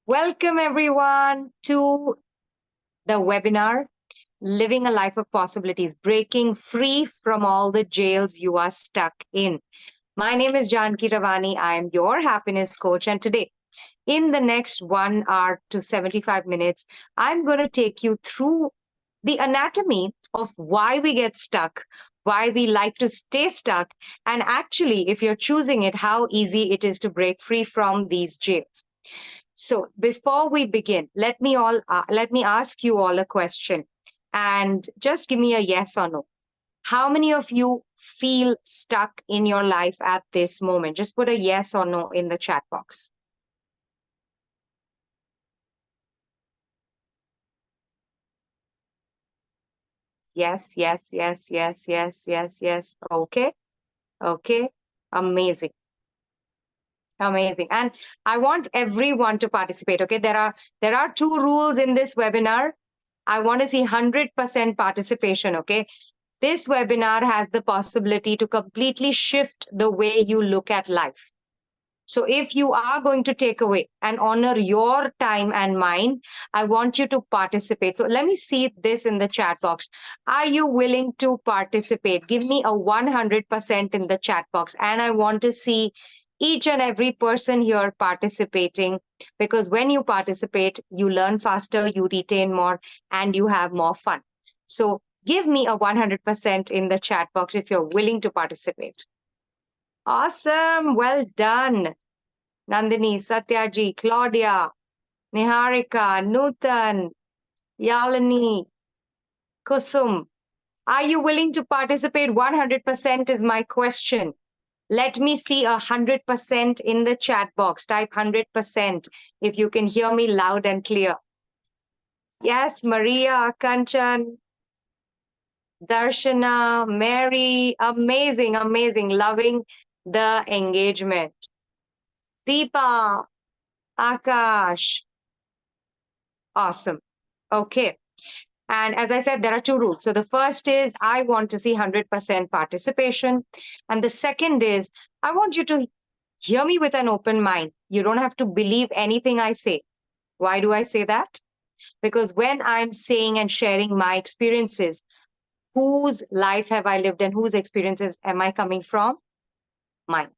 Welcome everyone to the webinar, Living a Life of Possibilities, Breaking Free from All the Jails You Are Stuck In. My name is Janki Ravani. I am your happiness coach. And today, in the next 1 hour to 75 minutes, I'm going to take you through the anatomy of why we get stuck, why we like to stay stuck, and actually, if you're choosing it, how easy it is to break free from these jails. So before we begin, let me ask you all a question and just give me a yes or no. How many of you feel stuck in your life at this moment? Just put a yes or no in the chat box. Yes, yes, yes, yes, yes, yes, yes. Okay, okay. Amazing. Amazing. And I want everyone to participate. Okay, there are two rules in this webinar. I want to see 100% participation. Okay, this webinar has the possibility to completely shift the way you look at life. So if you are going to take away and honor your time and mine, I want you to participate. So let me see this in the chat box. Are you willing to participate? Give me a 100% in the chat box. And I want to see each and every person here participating, because when you participate, you learn faster, you retain more, and you have more fun. So give me a 100% in the chat box if you're willing to participate. Awesome. Well done. Nandini, Satyaji, Claudia, Niharika, Nutan, Yalini, Kusum. Are you willing to participate? 100% is my question. Let me see 100% in the chat box. Type 100% if you can hear me loud and clear. Yes, Maria, Kanchan, Darshana, Mary, amazing, amazing, loving the engagement. Deepa, Akash, awesome. Okay. And as I said, there are two rules. So the first is I want to see 100% participation. And the second is I want you to hear me with an open mind. You don't have to believe anything I say. Why do I say that? Because when I'm saying and sharing my experiences, whose life have I lived and whose experiences am I coming from? Mine.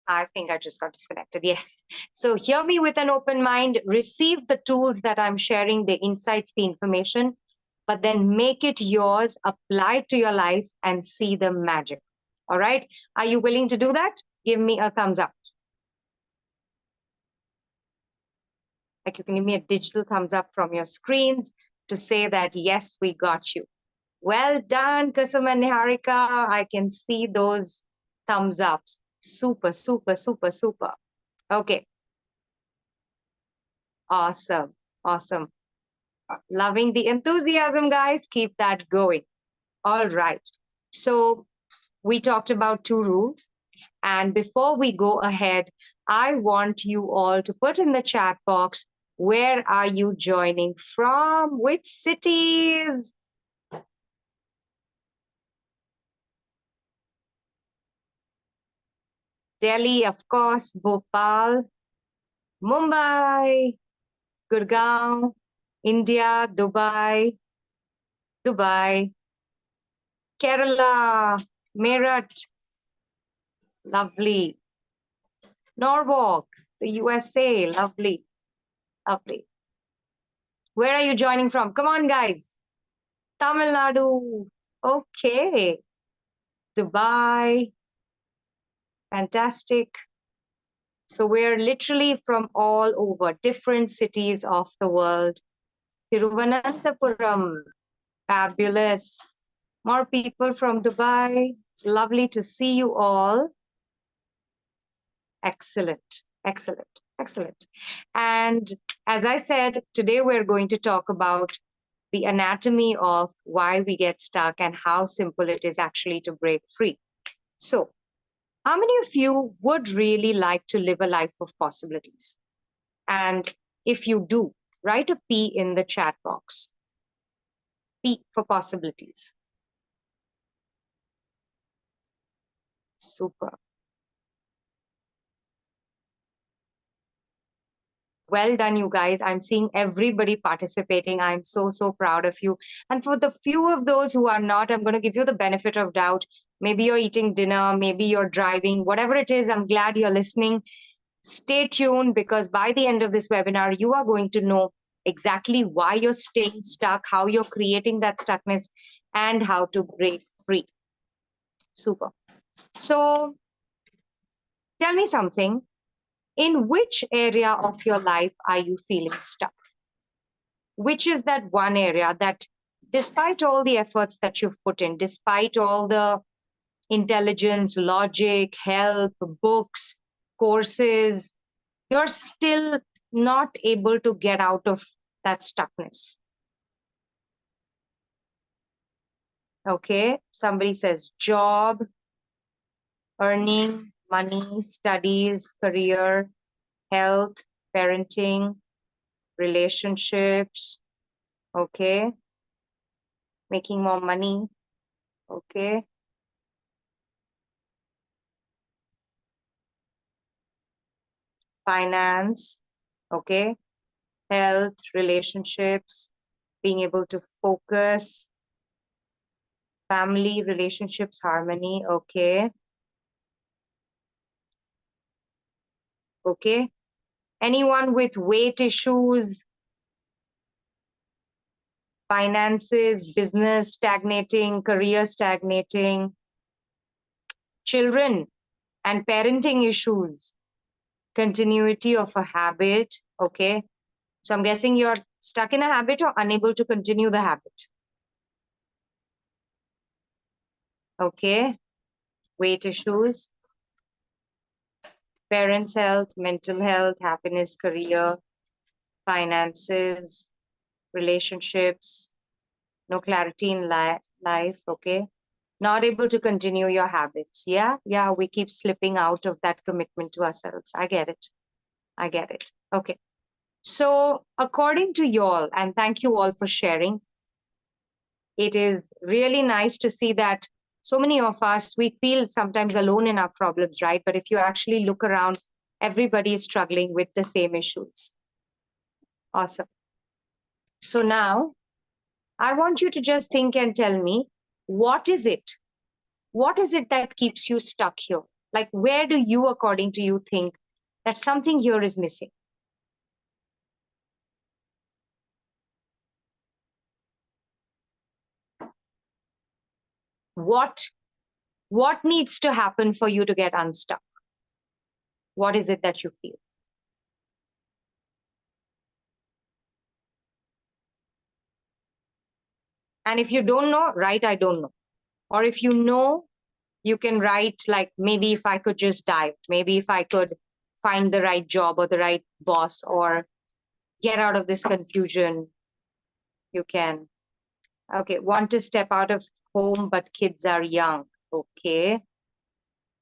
I think I just got disconnected. Yes. So hear me with an open mind, receive the tools that I'm sharing, the insights, the information, but then make it yours, apply it to your life, and see the magic. All right. Are you willing to do that? Give me a thumbs up. Like you can give me a digital thumbs up from your screens to say that, yes, we got you. Well done, Kusum and Niharika. I can see those thumbs ups. Super, super, super, super. Okay. Awesome. Awesome. Loving the enthusiasm, guys. Keep that going. All right. So we talked about two rules. And before we go ahead, I want you all to put in the chat box, where are you joining from? Which cities? Delhi, of course, Bhopal, Mumbai, Gurgaon, India, Dubai, Kerala, Meerut, lovely. Norwalk, the USA, lovely, lovely. Where are you joining from? Come on, guys. Tamil Nadu, okay. Dubai, fantastic. So we're literally from all over, different cities of the world. Thiruvananthapuram, fabulous. More people from Dubai. It's lovely to see you all. Excellent, excellent, excellent. And as I said, today we're going to talk about the anatomy of why we get stuck and how simple it is actually to break free. So, how many of you would really like to live a life of possibilities? And if you do, write a P in the chat box. P for possibilities. Super. Well done, you guys. I'm seeing everybody participating. I'm so, so proud of you. And for the few of those who are not, I'm going to give you the benefit of doubt. Maybe you're eating dinner, maybe you're driving, whatever it is, I'm glad you're listening. Stay tuned, because by the end of this webinar, you are going to know exactly why you're staying stuck, how you're creating that stuckness, and how to break free. Super. So tell me something. In which area of your life are you feeling stuck? Which is that one area that, despite all the efforts that you've put in, despite all the intelligence, logic, help, books, courses, you're still not able to get out of that stuckness? Okay, somebody says job, earning, money, studies, career, health, parenting, relationships, okay, making more money, okay, finance, okay, health, relationships, being able to focus, family, relationships, harmony, okay, okay. Anyone with weight issues, finances, business stagnating, career stagnating, children and parenting issues, continuity of a habit, okay. So I'm guessing you're stuck in a habit or unable to continue the habit. Okay, weight issues, parents' health, mental health, happiness, career, finances, relationships, no clarity in life, okay. Not able to continue your habits. Yeah, we keep slipping out of that commitment to ourselves. I get it. I get it. Okay. So according to you all, and thank you all for sharing, it is really nice to see that so many of us, we feel sometimes alone in our problems, right? But if you actually look around, everybody is struggling with the same issues. Awesome. So now I want you to just think and tell me, what is it? What is it that keeps you stuck here? Like, where do you, according to you, think that something here is missing? What needs to happen for you to get unstuck? What is it that you feel? And if you don't know, write, I don't know. Or if you know, you can write like, maybe if I could just dive, maybe if I could find the right job or the right boss or get out of this confusion, you can. Okay, want to step out of home, but kids are young. Okay.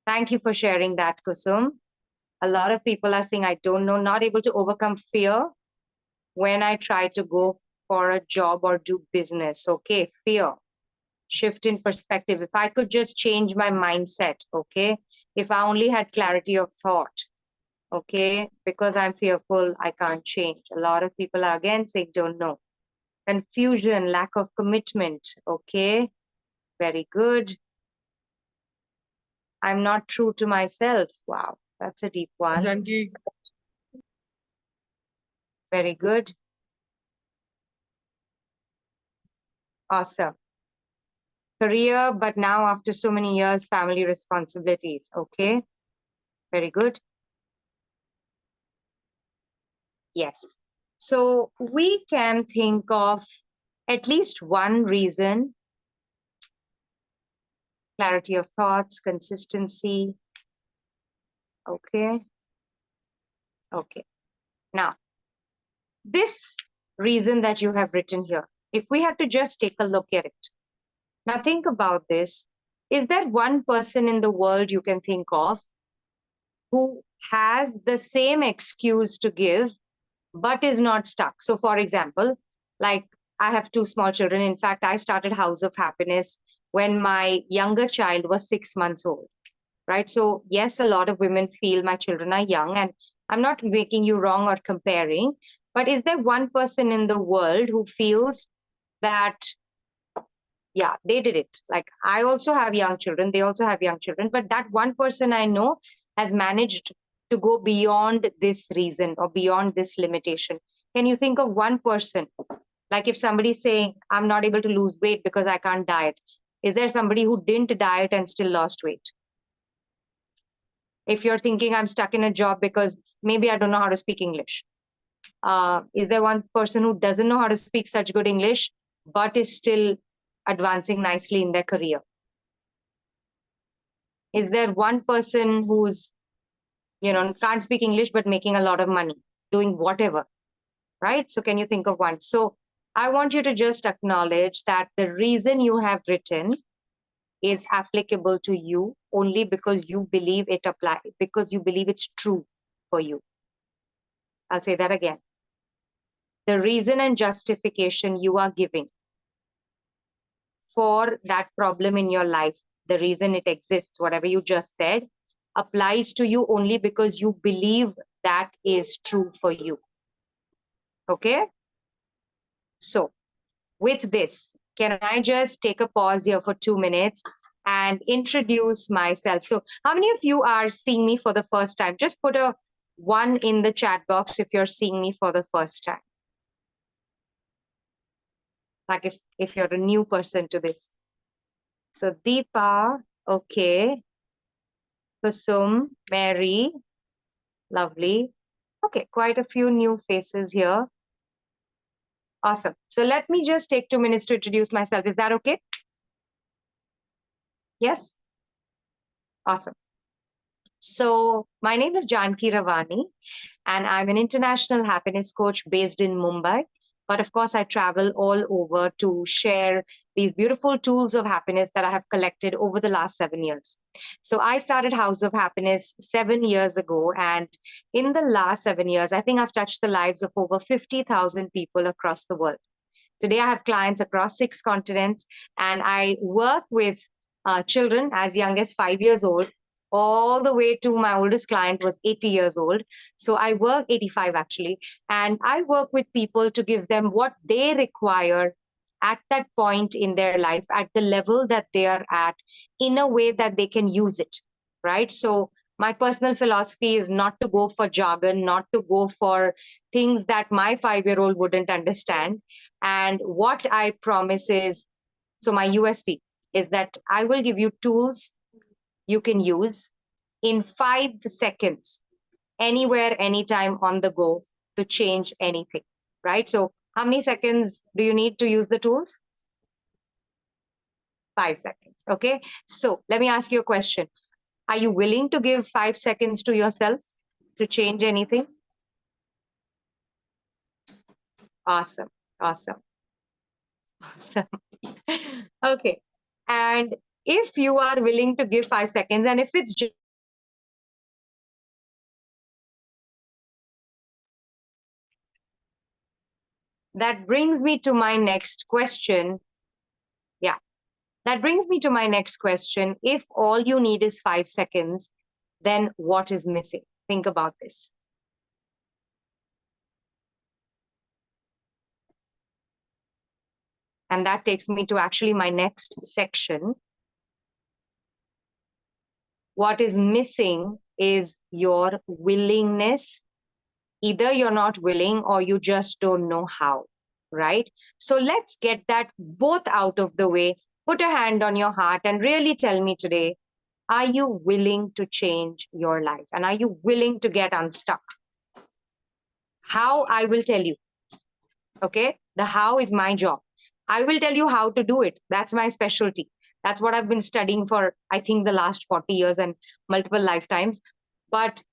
Thank you for sharing that, Kusum. A lot of people are saying, I don't know, not able to overcome fear when I try to go for a job or do business. Okay, fear. Shift in perspective. If I could just change my mindset, okay? If I only had clarity of thought, okay? Because I'm fearful, I can't change. A lot of people are again saying, don't know. Confusion, lack of commitment, okay? Very good. I'm not true to myself. Wow, that's a deep one. Janki. Very good. Awesome. Career, but now after so many years, family responsibilities. Okay, very good. Yes. So we can think of at least one reason: clarity of thoughts, consistency. Okay. Okay. Now, this reason that you have written here, if we had to just take a look at it. Now think about this. Is there one person in the world you can think of who has the same excuse to give but is not stuck? So for example, like I have two small children. In fact, I started House of Happiness when my younger child was 6 months old, right? So yes, a lot of women feel my children are young, and I'm not making you wrong or comparing, but is there one person in the world who feels that, yeah, they did it? Like, I also have young children, they also have young children, but that one person I know has managed to go beyond this reason or beyond this limitation. Can you think of one person? Like, if somebody's saying, I'm not able to lose weight because I can't diet, is there somebody who didn't diet and still lost weight? If you're thinking, I'm stuck in a job because maybe I don't know how to speak English, is there one person who doesn't know how to speak such good English but is still advancing nicely in their career? Is there one person who's, can't speak English but making a lot of money doing whatever, right? So can you think of one? So I want you to just acknowledge that the reason you have written is applicable to you only because you believe it applies, because you believe it's true for you. I'll say that again. The reason and justification you are giving for that problem in your life, the reason it exists, whatever you just said, applies to you only because you believe that is true for you. Okay? So, with this, can I just take a pause here for 2 minutes and introduce myself? So, how many of you are seeing me for the first time? Just put a 1 in the chat box if you're seeing me for the first time. Like if you're a new person to this. So Deepa, okay. Kusum, Mary, lovely. Okay, quite a few new faces here. Awesome. So let me just take 2 minutes to introduce myself. Is that okay? Yes? Awesome. So my name is Janki Ravani, and I'm an international happiness coach based in Mumbai. But of course, I travel all over to share these beautiful tools of happiness that I have collected over the last 7 years. So I started House of Happiness 7 years ago. And in the last 7 years, I think I've touched the lives of over 50,000 people across the world. Today, I have clients across 6 continents, and I work with children as young as 5 years old, all the way to my oldest client was 80 years old. So I work 85 actually, and I work with people to give them what they require at that point in their life, at the level that they are at, in a way that they can use it, right? So my personal philosophy is not to go for jargon, not to go for things that my 5-year-old wouldn't understand. And what I promise is, so my USP is that I will give you tools you can use in 5 seconds, anywhere, anytime, on the go, to change anything, right? So how many seconds do you need to use the tools? 5 seconds. Okay. So let me ask you a question. Are you willing to give 5 seconds to yourself to change anything? Awesome. Awesome. Awesome. Okay. And if you are willing to give 5 seconds, and if it's just that brings me to my next question. Yeah, that brings me to my next question. If all you need is 5 seconds, then what is missing? Think about this. And that takes me to actually my next section. What is missing is your willingness. Either you're not willing or you just don't know how, right? So let's get that both out of the way. Put a hand on your heart and really tell me today, are you willing to change your life? And are you willing to get unstuck? How? I will tell you. Okay? The how is my job. I will tell you how to do it. That's my specialty. That's what I've been studying for, I think, the last 40 years and multiple lifetimes. But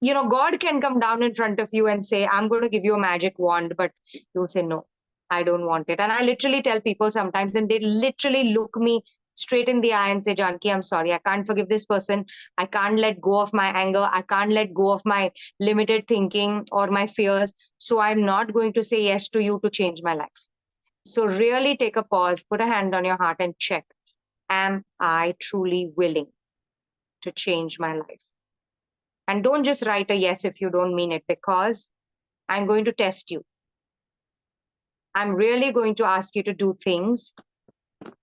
God can come down in front of you and say, I'm going to give you a magic wand, but you'll say no. I don't want it. And I literally tell people sometimes, and they literally look me straight in the eye and say, Janki, I'm sorry. I can't forgive this person. I can't let go of my anger. I can't let go of my limited thinking or my fears. So I'm not going to say yes to you to change my life. So really take a pause, put a hand on your heart and check, am I truly willing to change my life? And don't just write a yes if you don't mean it, because I'm going to test you. I'm really going to ask you to do things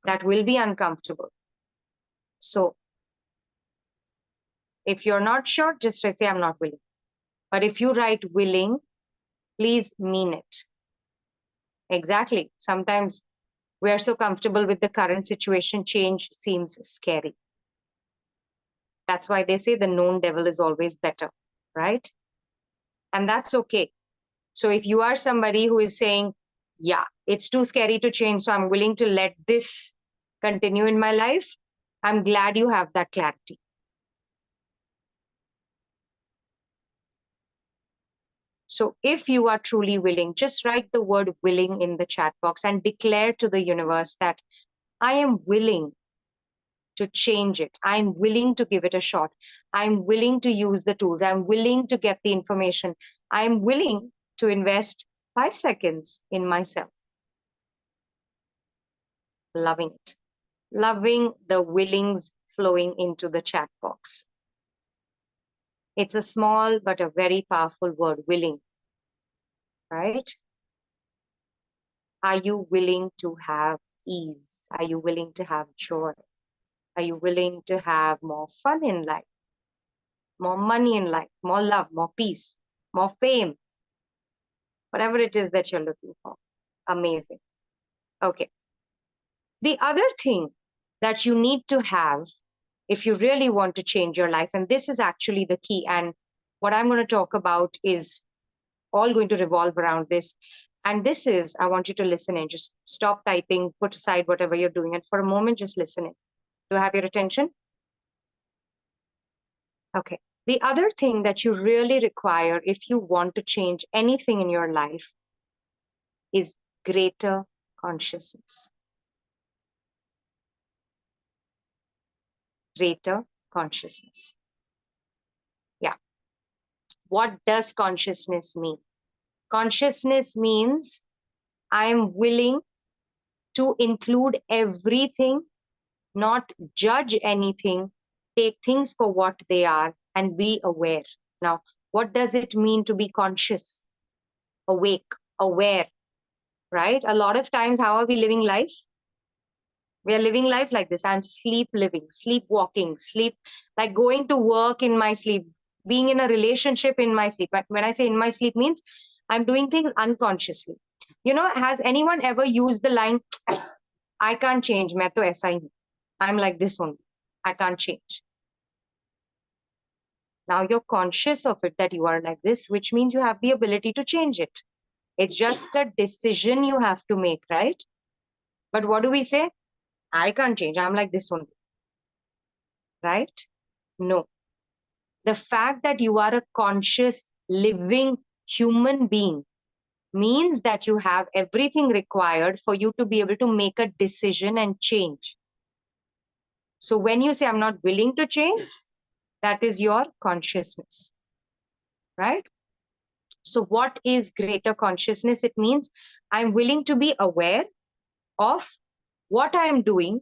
that will be uncomfortable. So if you're not sure, just say, I'm not willing. But if you write willing, please mean it. Exactly. Sometimes we are so comfortable with the current situation, change seems scary. That's why they say the known devil is always better, right? And that's okay. So if you are somebody who is saying, yeah, it's too scary to change, so I'm willing to let this continue in my life, I'm glad you have that clarity. So if you are truly willing, just write the word willing in the chat box and declare to the universe that I am willing to change it. I'm willing to give it a shot. I'm willing to use the tools. I'm willing to get the information. I'm willing to invest 5 seconds in myself. Loving it. Loving the willings flowing into the chat box. It's a small but a very powerful word, willing, right? Are you willing to have ease? Are you willing to have joy? Are you willing to have more fun in life, more money in life, more love, more peace, more fame, whatever it is that you're looking for? Amazing. Okay. The other thing that you need to have if you really want to change your life, and this is actually the key, and what I'm going to talk about is all going to revolve around this. And this is, I want you to listen in, just stop typing, put aside whatever you're doing, and for a moment, just listen in. Do I have your attention? Okay. The other thing that you really require if you want to change anything in your life is greater consciousness. Greater consciousness. Yeah. What does consciousness mean? Consciousness means I am willing to include everything, not judge anything, take things for what they are, and be aware. Now, what does it mean to be conscious, awake, aware, right? A lot of times, how are we living life? We are living life like this. I'm sleep living, sleepwalking, sleep, like going to work in my sleep, being in a relationship in my sleep. But when I say in my sleep means I'm doing things unconsciously. You know, has anyone ever used the line, I can't change, main to aisa hi hu. I'm like this only. I can't change. Now you're conscious of it that you are like this, which means you have the ability to change it. It's just a decision you have to make, right? But what do we say? I can't change. I'm like this only, right? No. The fact that you are a conscious, living human being means that you have everything required for you to be able to make a decision and change. So when you say, I'm not willing to change, that is your consciousness, right? So what is greater consciousness? It means I'm willing to be aware of what I'm doing,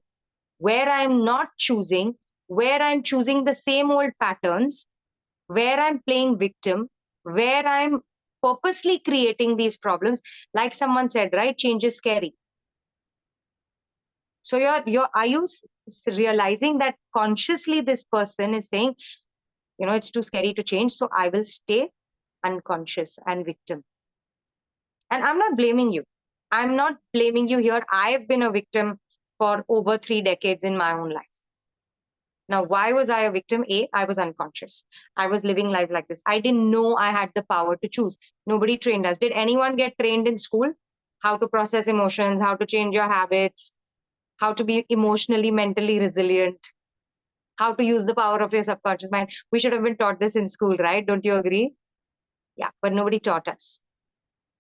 where I'm not choosing, where I'm choosing the same old patterns, where I'm playing victim, where I'm purposely creating these problems. Like someone said, right? Change is scary. So are you realizing that consciously this person is saying, you know, it's too scary to change, so I will stay unconscious and victim. And I'm not blaming you. I'm not blaming you here. I've been a victim for over 3 decades in my own life. Now, why was I a victim? A, I was unconscious. I was living life like this. I didn't know I had the power to choose. Nobody trained us. Did anyone get trained in school? How to process emotions, how to change your habits, how to be emotionally, mentally resilient, how to use the power of your subconscious mind. We should have been taught this in school, right? Don't you agree? Yeah, but nobody taught us.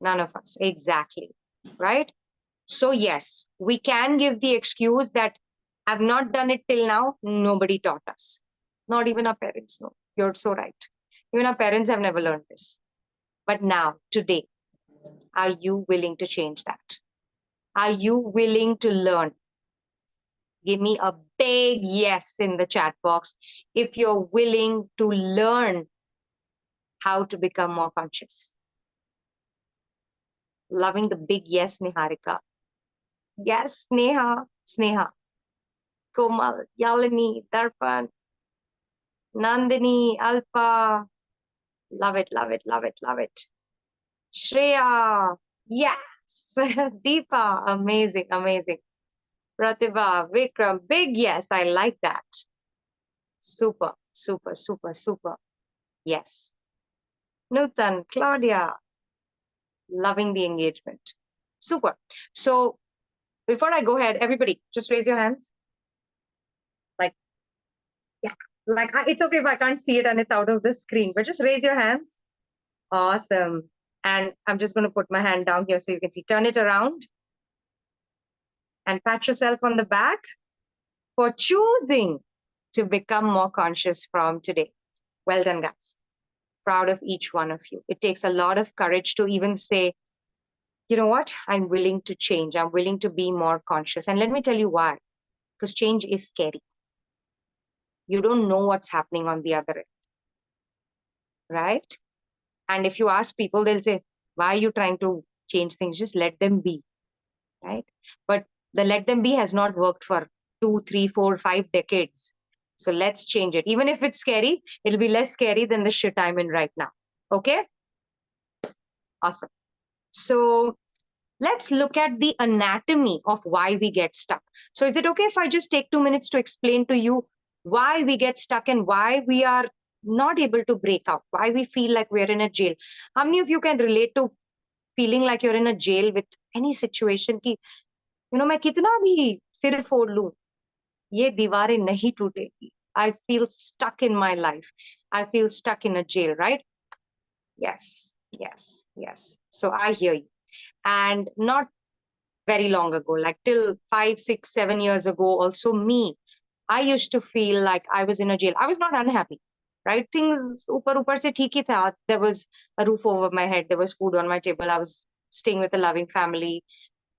None of us. Exactly. right? So yes, we can give the excuse that I've not done it till now. Nobody taught us. Not even our parents know. You're so right. Even our parents have never learned this. But now, today, are you willing to change that? Are you willing to learn? Give me a big yes in the chat box if you're willing to learn how to become more conscious. Loving the big yes, Niharika. Yes, Sneha. Sneha. Komal, Yalini, Darpan, Nandini, Alpa. Love it, love it, love it, love it. Shreya. Yes. Deepa. Amazing, amazing. Pratibha, Vikram. Big yes. I like that. Super, super, super, super. Yes. Nutan, Claudia. Loving the engagement. Super. So before I go ahead, everybody, just raise your hands. Like, yeah, like it's okay if I can't see it and it's out of the screen, but just raise your hands. Awesome. And I'm just going to put my hand down here so you can see. Turn it around and pat yourself on the back for choosing to become more conscious from today. Well done, guys. Proud of each one of you. It takes a lot of courage to even say, you know what? I'm willing to change. I'm willing to be more conscious. And let me tell you why. Because change is scary. You don't know what's happening on the other end, right? And if you ask people, they'll say, why are you trying to change things? Just let them be, right? But the let them be has not worked for 2, 3, 4, 5 decades. So let's change it. Even if it's scary, it'll be less scary than the shit I'm in right now. Okay? Awesome. So let's look at the anatomy of why we get stuck. So is it okay if I just take 2 minutes to explain to you why we get stuck and why we are not able to break out, why we feel like we're in a jail? How many of you can relate to feeling like you're in a jail with any situation ki, मैं कितना भी सिर फोड़ लूं, ये दीवारें नहीं टूटेगी. I feel stuck in my life. I feel stuck in a jail, right? Yes, yes, yes. So I hear you. And not very long ago, like till 5, 6, 7 years ago, also me, I used to feel like I was in a jail. I was not unhappy, right? Things upar se theek hi tha. There was a roof over my head. There was food on my table. I was staying with a loving family.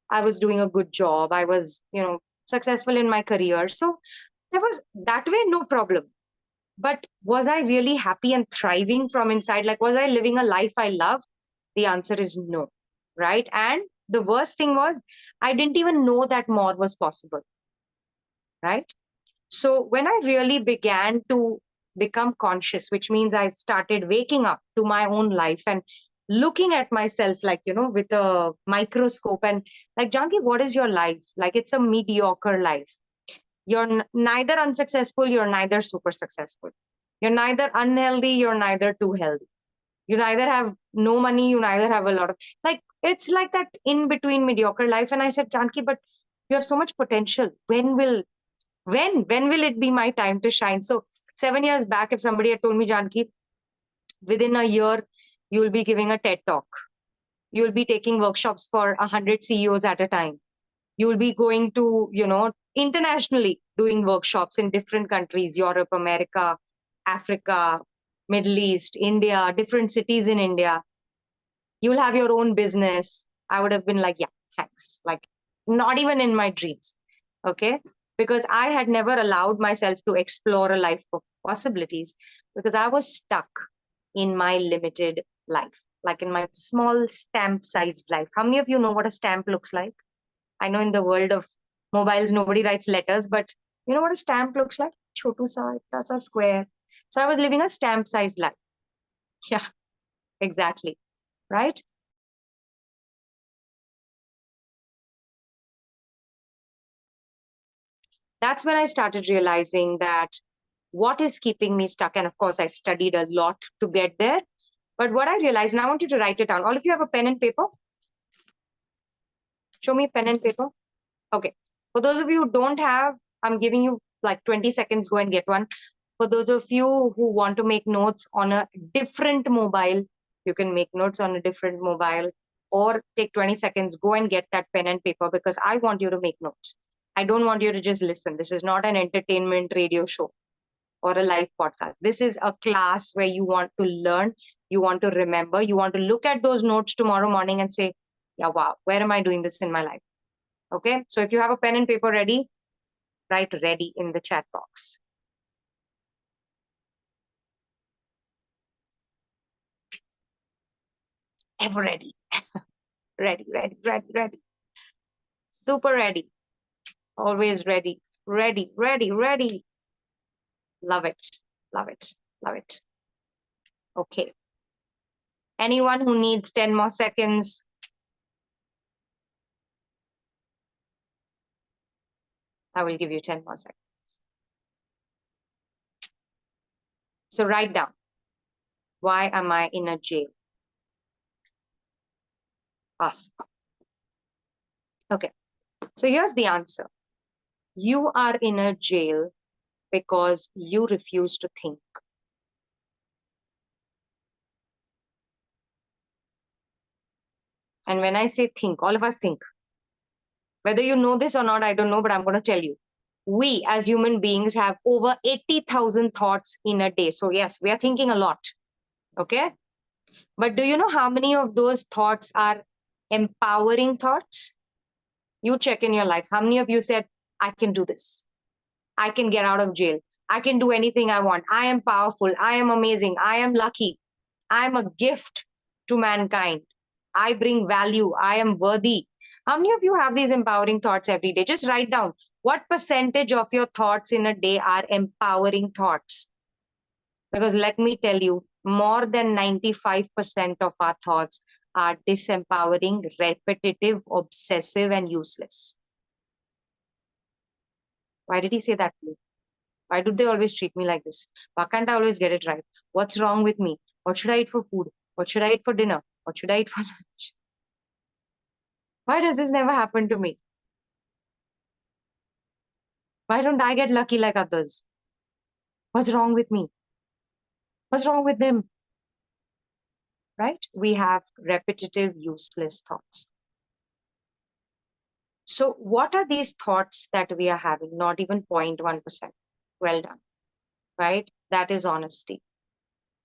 I was doing a good job. I was, successful in my career. So there was that way no problem. But was I really happy and thriving from inside? Like, was I living a life I loved? The answer is no, right? And the worst thing was, I didn't even know that more was possible, right? So when I really began to become conscious, which means I started waking up to my own life and looking at myself, like, with a microscope and like, Janki, what is your life? Like, it's a mediocre life. You're neither unsuccessful, you're neither super successful. You're neither unhealthy, you're neither too healthy. You neither have no money, you neither have a lot of, like, it's like that in between mediocre life. And I said, Janki, but you have so much potential. When will it be my time to shine? So 7 years back, if somebody had told me, Janki, within a year, you'll be giving a TED talk. You'll be taking workshops for 100 CEOs at a time. You'll be going to, internationally doing workshops in different countries, Europe, America, Africa, Middle East, India, different cities in India. You'll have your own business. I would have been like, yeah, thanks. Like, not even in my dreams. Okay. Because I had never allowed myself to explore a life of possibilities because I was stuck in my limited life, like in my small stamp sized life. How many of you know what a stamp looks like? I know in the world of mobiles, nobody writes letters, but you know what a stamp looks like? Chotu sa, itna sa square. So I was living a stamp sized life. Yeah, exactly. Right? That's when I started realizing that what is keeping me stuck. And of course, I studied a lot to get there. But what I realized, and I want you to write it down. All of you have a pen and paper? Show me pen and paper. Okay. For those of you who don't have, I'm giving you like 20 seconds, go and get one. For those of you who want to make notes on a different mobile, you can make notes on a different mobile. or take 20 seconds, go and get that pen and paper, because I want you to make notes. I don't want you to just listen. This is not an entertainment radio show or a live podcast. This is a class where you want to learn, you want to remember, you want to look at those notes tomorrow morning and say, yeah, wow, where am I doing this in my life? Okay. So if you have a pen and paper ready, write ready in the chat box. Ever ready. Ready, ready, ready, ready. Super ready. Always ready. Ready, ready, ready. Love it. Love it. Love it. Okay. Anyone who needs 10 more seconds? I will give you 10 more seconds. So write down. Why am I in a jail? Ask. Okay. So here's the answer. You are in a jail because you refuse to think. And when I say think, all of us think. Whether you know this or not, I don't know, but I'm going to tell you. We as human beings have over 80,000 thoughts in a day. So yes, we are thinking a lot. Okay. But do you know how many of those thoughts are empowering thoughts? You check in your life. How many of you said, I can do this? I can get out of jail. I can do anything I want. I am powerful. I am amazing. I am lucky. I am a gift to mankind. I bring value. I am worthy. How many of you have these empowering thoughts every day? Just write down what percentage of your thoughts in a day are empowering thoughts. Because let me tell you, more than 95% of our thoughts are disempowering, repetitive, obsessive, and useless. Why did he say that to me? Why do they always treat me like this? Why can't I always get it right? What's wrong with me? What should I eat for food? What should I eat for dinner? What should I eat for lunch? Why does this never happen to me? Why don't I get lucky like others? What's wrong with me? What's wrong with them? Right? We have repetitive, useless thoughts. So, what are these thoughts that we are having? Not even 0.1%. Well done. Right? That is honesty.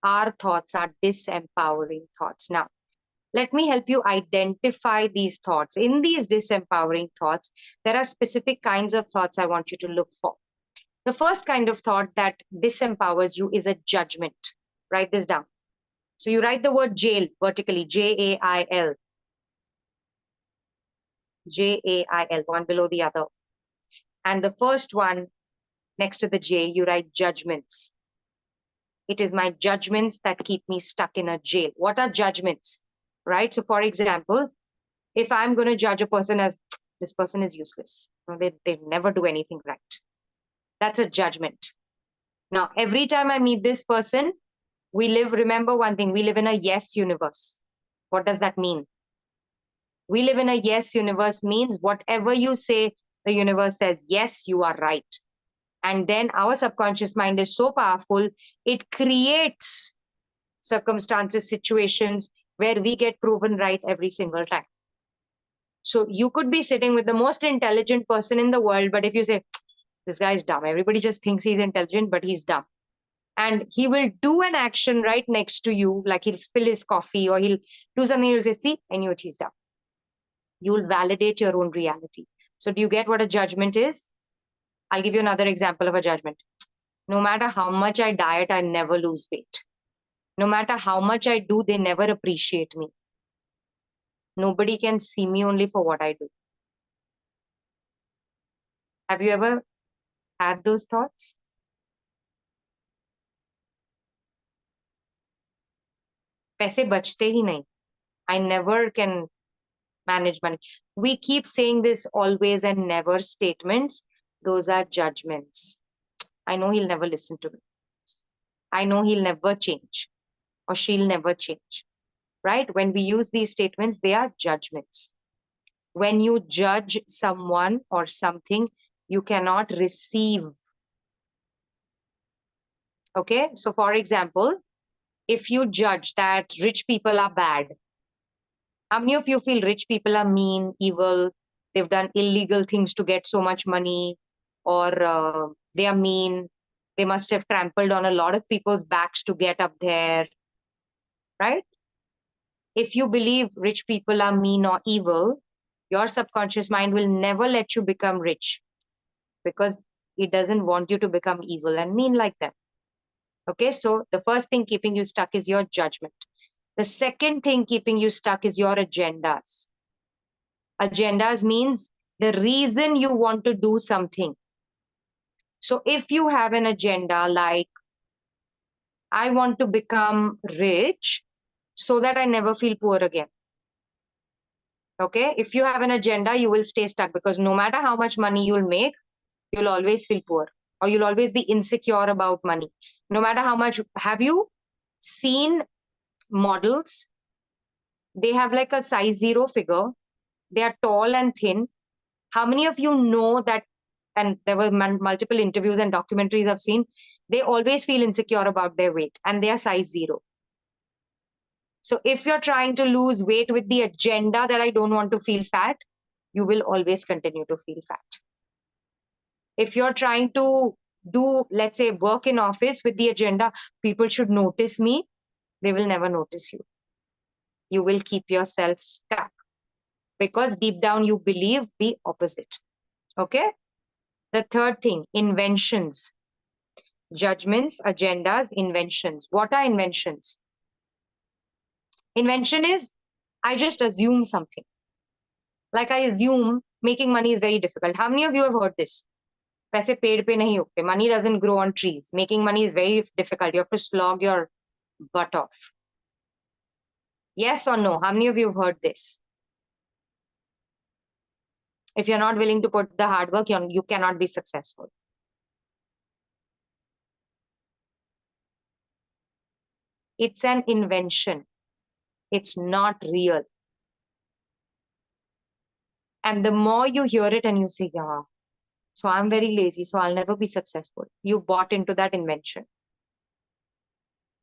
Our thoughts are disempowering thoughts. Now, let me help you identify these thoughts. In these disempowering thoughts, there are specific kinds of thoughts I want you to look for. The first kind of thought that disempowers you is a judgment. Write this down. So you write the word jail vertically, Jail, Jail, one below the other. And the first one next to the J, you write judgments. It is my judgments that keep me stuck in a jail. What are judgments? Right? So for example, if I'm going to judge a person as this person is useless, they never do anything right. That's a judgment. Now, every time I meet this person, remember one thing, we live in a yes universe. What does that mean? We live in a yes universe means whatever you say, the universe says, yes, you are right. And then our subconscious mind is so powerful, it creates circumstances, situations where we get proven right every single time. So you could be sitting with the most intelligent person in the world, but if you say, this guy is dumb, everybody just thinks he's intelligent, but he's dumb. And he will do an action right next to you, like he'll spill his coffee or he'll do something, you'll say, see, I knew it, he's dumb. You'll validate your own reality. So do you get what a judgment is? I'll give you another example of a judgment. No matter how much I diet, I never lose weight. No matter how much I do, they never appreciate me. Nobody can see me only for what I do. Have you ever had those thoughts? पैसे बचते ही नहीं. I never can manage money. We keep saying this always and never statements. Those are judgments. I know he'll never listen to me. I know he'll never change or she'll never change. Right? When we use these statements, they are judgments. When you judge someone or something, you cannot receive. Okay? So, for example, if you judge that rich people are bad, How many of you feel rich people are mean, evil? They've done illegal things to get so much money, or they are mean. They must have trampled on a lot of people's backs to get up there, right? If you believe rich people are mean or evil, your subconscious mind will never let you become rich because it doesn't want you to become evil and mean like them. Okay, so the first thing keeping you stuck is your judgment. The second thing keeping you stuck is your agendas. Agendas means the reason you want to do something. So if you have an agenda like, I want to become rich so that I never feel poor again. Okay, if you have an agenda, you will stay stuck because no matter how much money you'll make, you'll always feel poor or you'll always be insecure about money. No matter how much, have you seen models? They have like a size zero figure. They are tall and thin. How many of you know that? And there were multiple interviews and documentaries I've seen. They always feel insecure about their weight and they are size zero. So if you're trying to lose weight with the agenda that I don't want to feel fat, you will always continue to feel fat. If you're trying to do, let's say, work in office with the agenda, people should notice me, they will never notice you. You will keep yourself stuck because deep down you believe the opposite. Okay? The third thing, inventions. Judgments, agendas, inventions. What are inventions? Invention is, I just assume something. Like I assume making money is very difficult. How many of you have heard this? पैसे पेड़ पे नहीं उगते. Money doesn't grow on trees. Making money is very difficult. You have to slog your butt off. Yes or no? How many of you have heard this? If you're not willing to put the hard work, you cannot be successful. It's an invention. It's not real. And the more you hear it and you say, yeah, so I'm very lazy, so I'll never be successful. You bought into that invention.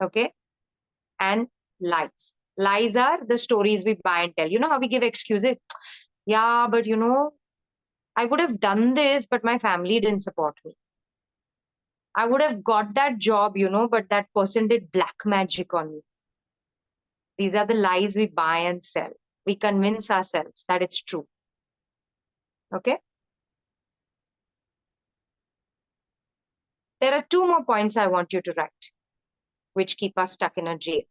Okay? And lies. Lies are the stories we buy and tell. You know how we give excuses? Yeah, but I would have done this, but my family didn't support me. I would have got that job, but that person did black magic on me. These are the lies we buy and sell. We convince ourselves that it's true. Okay? There are two more points I want you to write, which keep us stuck in a jail.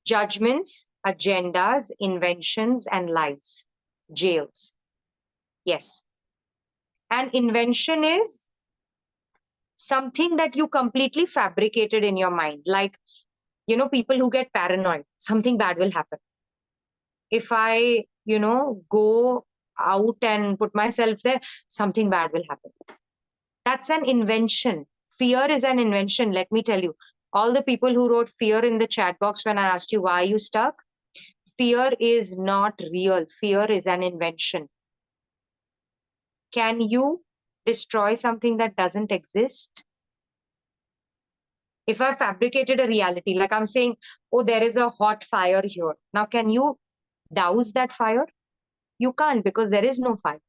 Judgments, agendas, inventions, and lies. Jails. Yes. An invention is something that you completely fabricated in your mind. Like, people who get paranoid, something bad will happen. If I, go out and put myself there, something bad will happen. That's an invention. Fear is an invention, let me tell you. All the people who wrote fear in the chat box when I asked you why are you stuck, fear is not real. Fear is an invention. Can you destroy something that doesn't exist? If I fabricated a reality, like I'm saying, oh, there is a hot fire here. Now, can you douse that fire? You can't because there is no fire.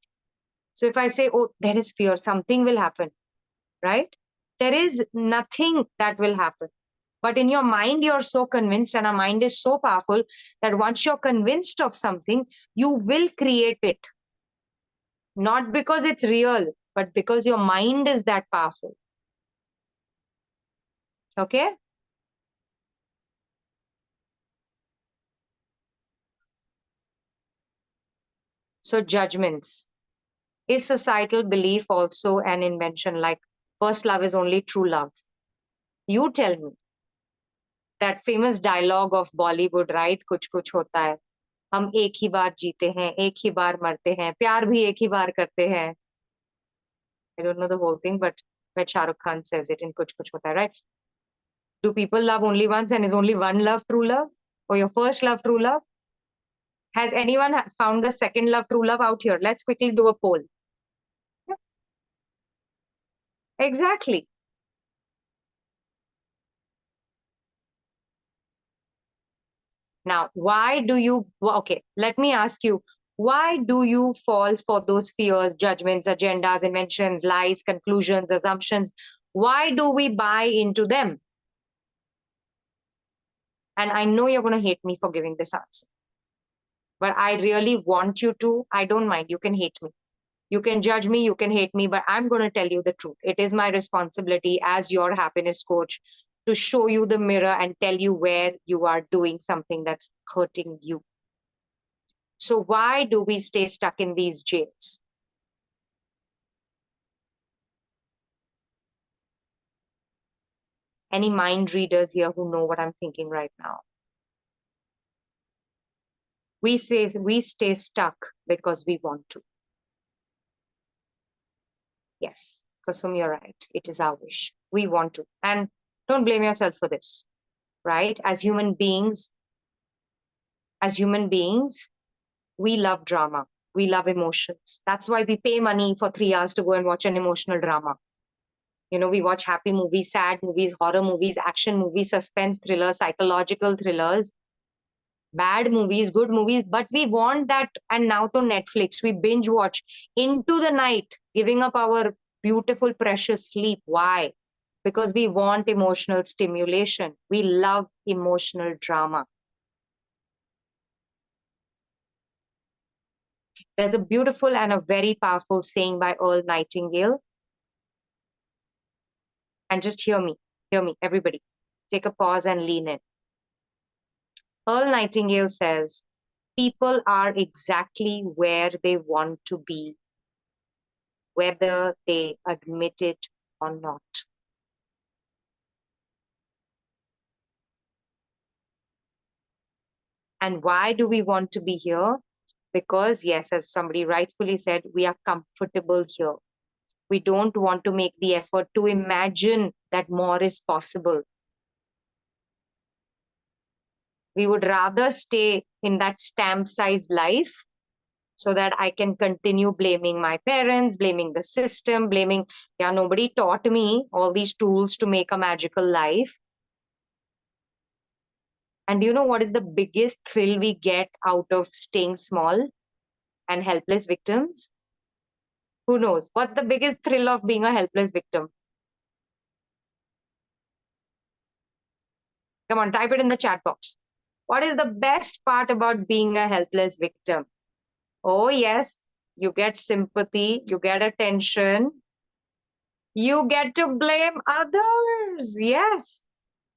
So if I say, oh, there is fear, something will happen, right? There is nothing that will happen. But in your mind, you're so convinced, and our mind is so powerful that once you're convinced of something, you will create it. Not because it's real, but because your mind is that powerful. Okay? So, judgments. Is societal belief also an invention? Like, first love is only true love. You tell me. That famous dialogue of Bollywood, right? कुछ कुछ होता है. हम एक ही बार जीते हैं, एक ही बार मरते हैं, प्यार भी एक ही बार करते हैं. I don't know the whole thing, but when Shah Rukh Khan says it in Kuch Kuch Hota Hai, right? Do people love only once and is only one love true love? Or your first love true love? Has anyone found a second love true love out here? Let's quickly do a poll. Exactly. Now, why do you, okay, let me ask you, why do you fall for those fears, judgments, agendas, inventions, lies, conclusions, assumptions? Why do we buy into them? And I know you're going to hate me for giving this answer, but I really want you to. I don't mind. You can hate me. You can judge me, you can hate me, but I'm going to tell you the truth. It is my responsibility as your happiness coach to show you the mirror and tell you where you are doing something that's hurting you. So, why do we stay stuck in these jails? Any mind readers here who know what I'm thinking right now? We say we stay stuck because we want to. Yes, Kusum, you're right. It is our wish. We want to. And don't blame yourself for this, right? As human beings, we love drama. We love emotions. That's why we pay money for 3 hours to go and watch an emotional drama. You know, we watch happy movies, sad movies, horror movies, action movies, suspense thrillers, psychological thrillers, bad movies, good movies, but we want that. And now to Netflix, we binge watch into the night, giving up our beautiful, precious sleep. Why? Because we want emotional stimulation. We love emotional drama. There's a beautiful and a very powerful saying by Earl Nightingale. And just hear me, everybody. Take a pause and lean in. Earl Nightingale says, people are exactly where they want to be, whether they admit it or not. And why do we want to be here? Because, yes, as somebody rightfully said, we are comfortable here. We don't want to make the effort to imagine that more is possible. We would rather stay in that stamp-sized life so that I can continue blaming my parents, blaming the system, blaming, yeah, nobody taught me all these tools to make a magical life. And do you know what is the biggest thrill we get out of staying small and helpless victims? Who knows? What's the biggest thrill of being a helpless victim? Come on, type it in the chat box. What is the best part about being a helpless victim? Oh, yes, you get sympathy, you get attention, you get to blame others. Yes.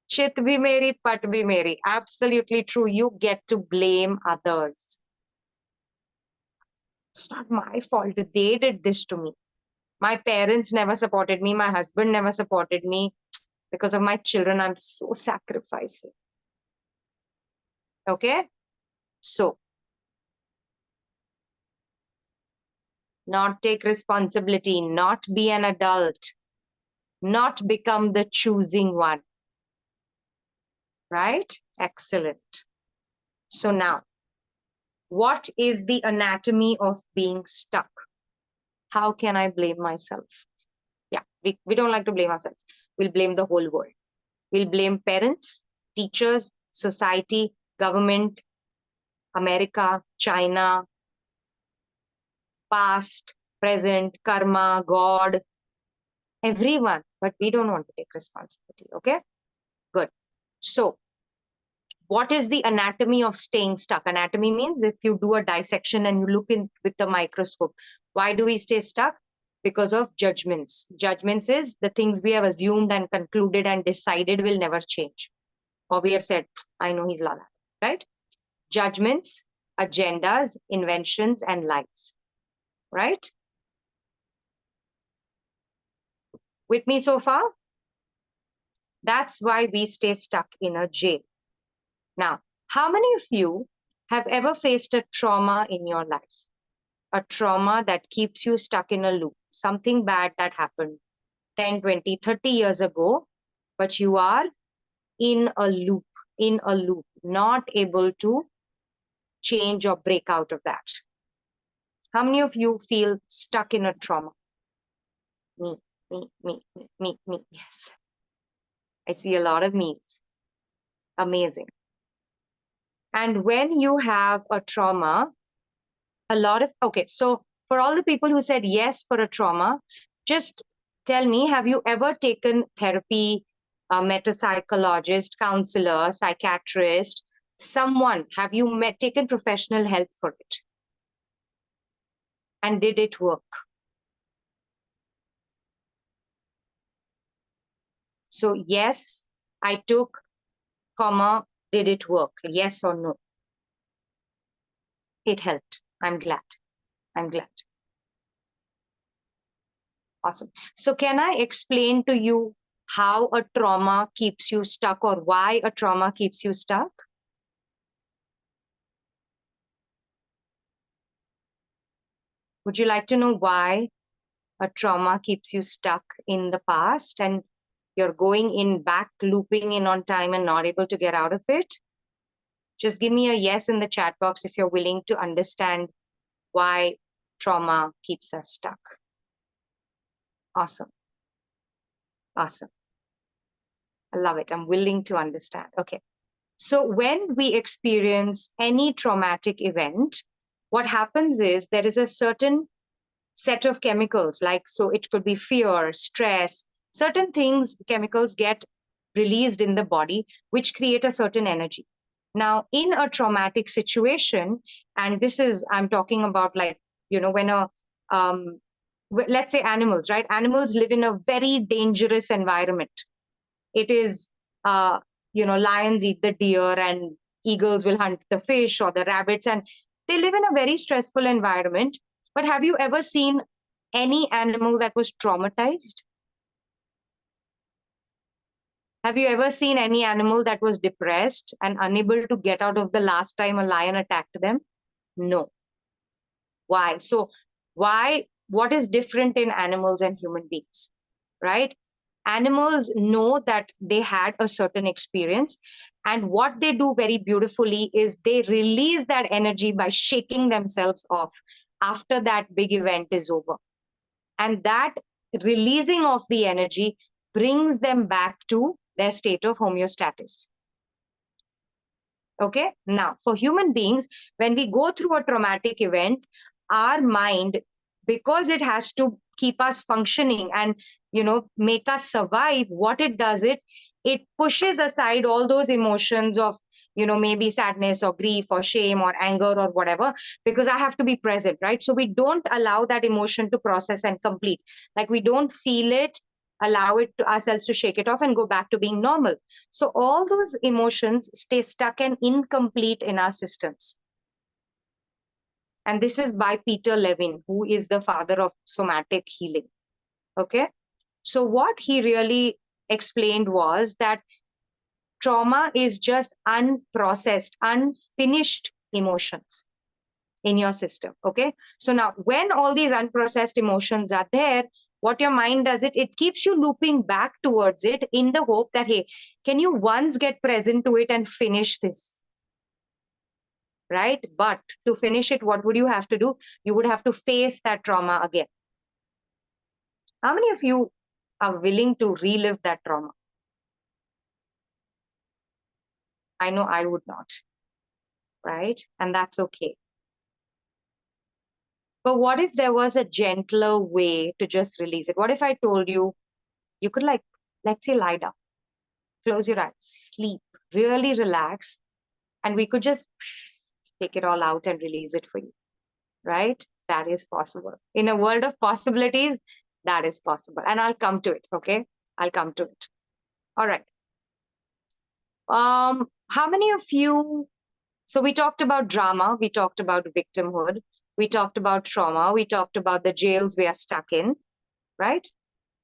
Chit bhi meri, pat bhi meri. Absolutely true. You get to blame others. It's not my fault. They did this to me. My parents never supported me. My husband never supported me. Because of my children, I'm so sacrificing. Okay? So, not take responsibility, not be an adult, not become the choosing one. Right? Excellent. So now, what is the anatomy of being stuck? How can I blame myself? Yeah, we don't like to blame ourselves. We'll blame the whole world. We'll blame parents, teachers, society, government, America, China, past, present, karma, God, everyone. But we don't want to take responsibility. Okay, good. So, what is the anatomy of staying stuck? Anatomy means if you do a dissection and you look in with the microscope. Why do we stay stuck? Because of judgments. Judgments is the things we have assumed and concluded and decided will never change. Or we have said, I know he's Lala, right? Judgments, agendas, inventions, and lies, right? With me so far? That's why we stay stuck in a jail. Now, how many of you have ever faced a trauma in your life? A trauma that keeps you stuck in a loop, something bad that happened 10, 20, 30 years ago, but you are in a loop, not able to change or break out of that. How many of you feel stuck in a trauma? Me, me. Yes. I see a lot of me's. Amazing. And when you have a trauma, okay, so for all the people who said yes for a trauma, just tell me, have you ever taken therapy, met a psychologist, counselor, psychiatrist, someone, have you taken professional help for it? And did it work? So yes, I took, comma, did it work? Yes or no? It helped. I'm glad. I'm glad. Awesome. So can I explain to you how a trauma keeps you stuck, or why a trauma keeps you stuck? Would you like to know why a trauma keeps you stuck in the past and you're going in back, looping in on time and not able to get out of it? Just give me a yes in the chat box if you're willing to understand why trauma keeps us stuck. Awesome. Awesome. I love it. I'm willing to understand. Okay. So when we experience any traumatic event, what happens is there is a certain set of chemicals, like, so it could be fear, stress, certain things, chemicals get released in the body, which create a certain energy. Now, in a traumatic situation, and this is, I'm talking about, like, when let's say animals, right? Animals live in a very dangerous environment. It is, lions eat the deer and eagles will hunt the fish or the rabbits, and they live in a very stressful environment. But have you ever seen any animal that was traumatized? Have you ever seen any animal that was depressed and unable to get out of the last time a lion attacked them? No. Why? So, what is different in animals and human beings, right? Animals know that they had a certain experience, and what they do very beautifully is they release that energy by shaking themselves off after that big event is over. And that releasing of the energy brings them back to their state of homeostasis. Okay, now for human beings, when we go through a traumatic event, our mind, because it has to keep us functioning and make us survive, what it does, it pushes aside all those emotions of maybe sadness or grief or shame or anger or whatever, because I have to be present, right? So we don't allow that emotion to process and complete, like we don't feel it, allow it to ourselves to shake it off and go back to being normal. So all those emotions stay stuck and incomplete in our systems. And this is by Peter Levine, who is the father of somatic healing. Okay. So what he really explained was that trauma is just unprocessed, unfinished emotions in your system. Okay. So now when all these unprocessed emotions are there, what your mind does, it keeps you looping back towards it in the hope that, hey, can you once get present to it and finish this? Right? But to finish it, what would you have to do? You would have to face that trauma again. How many of you are willing to relive that trauma? I know I would not. Right? And that's okay. But what if there was a gentler way to just release it? What if I told you, you could, like, let's say, lie down, close your eyes, sleep, really relax, and we could just take it all out and release it for you, right? That is possible. In a world of possibilities, that is possible. And I'll come to it, okay? I'll come to it. All right. How many of you, so we talked about drama, we talked about victimhood, we talked about trauma, we talked about the jails we are stuck in, right?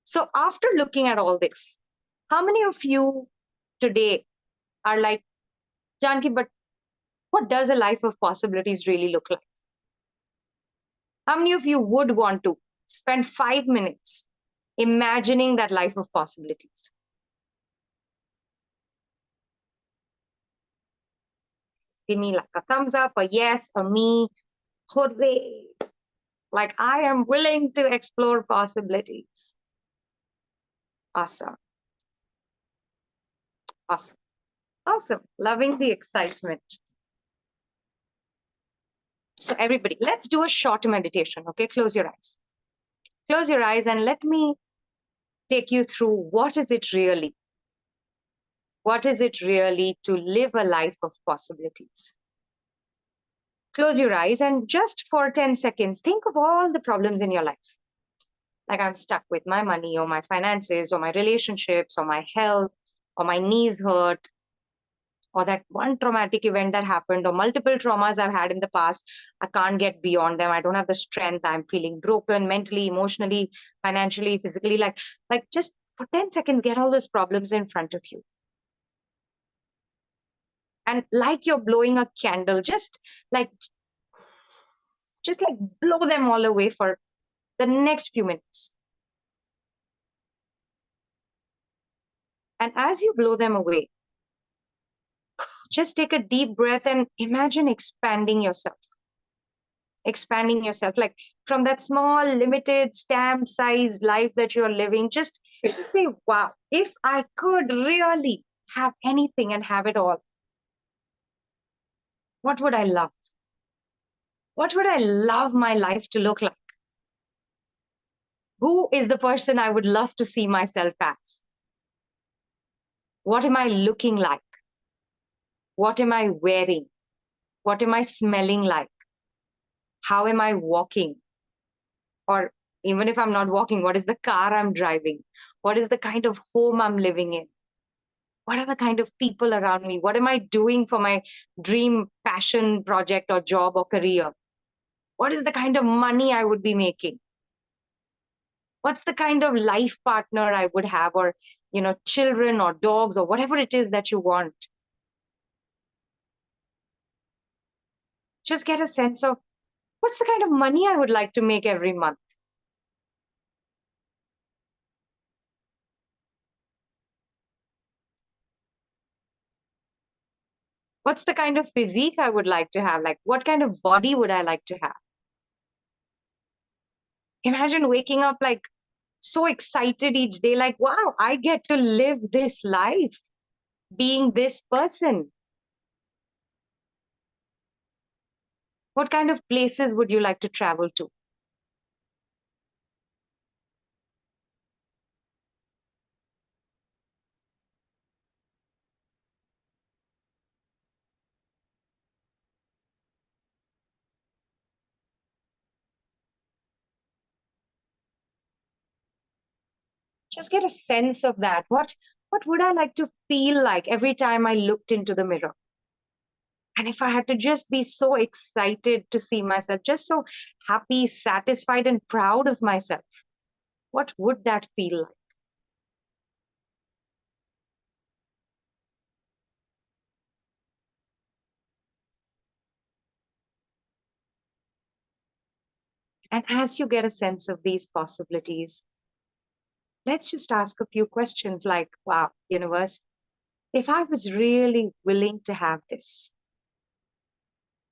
So after looking at all this, how many of you today are like, Janki, but what does a life of possibilities really look like? How many of you would want to spend 5 minutes imagining that life of possibilities? Give me like a thumbs up, a yes, a me. Hooray! Like, I am willing to explore possibilities. Awesome. Awesome. Awesome. Loving the excitement. So everybody, let's do a short meditation. Okay, close your eyes. Close your eyes and let me take you through what is it really? What is it really to live a life of possibilities? Close your eyes and just for 10 seconds, think of all the problems in your life. Like I'm stuck with my money or my finances or my relationships or my health or my knees hurt or that one traumatic event that happened or multiple traumas I've had in the past. I can't get beyond them. I don't have the strength. I'm feeling broken mentally, emotionally, financially, physically. Like just for 10 seconds, get all those problems in front of you. And like you're blowing a candle, like, just like blow them all away for the next few minutes. And as you blow them away, just take a deep breath and imagine expanding yourself, like from that small limited stamp size life that you're living. Just say, wow, if I could really have anything and have it all, what would I love? What would I love my life to look like? Who is the person I would love to see myself as? What am I looking like? What am I wearing? What am I smelling like? How am I walking? Or even if I'm not walking, what is the car I'm driving? What is the kind of home I'm living in? What are the kind of people around me? What am I doing for my dream passion project or job or career? What is the kind of money I would be making? What's the kind of life partner I would have, or children or dogs or whatever it is that you want? Just get a sense of what's the kind of money I would like to make every month? What's the kind of physique I would like to have? Like, what kind of body would I like to have? Imagine waking up like so excited each day, like, wow, I get to live this life, being this person. What kind of places would you like to travel to? Just get a sense of that. What would I like to feel like every time I looked into the mirror? And if I had to just be so excited to see myself, just so happy, satisfied, and proud of myself, what would that feel like? And as you get a sense of these possibilities, let's just ask a few questions like, wow, universe, if I was really willing to have this,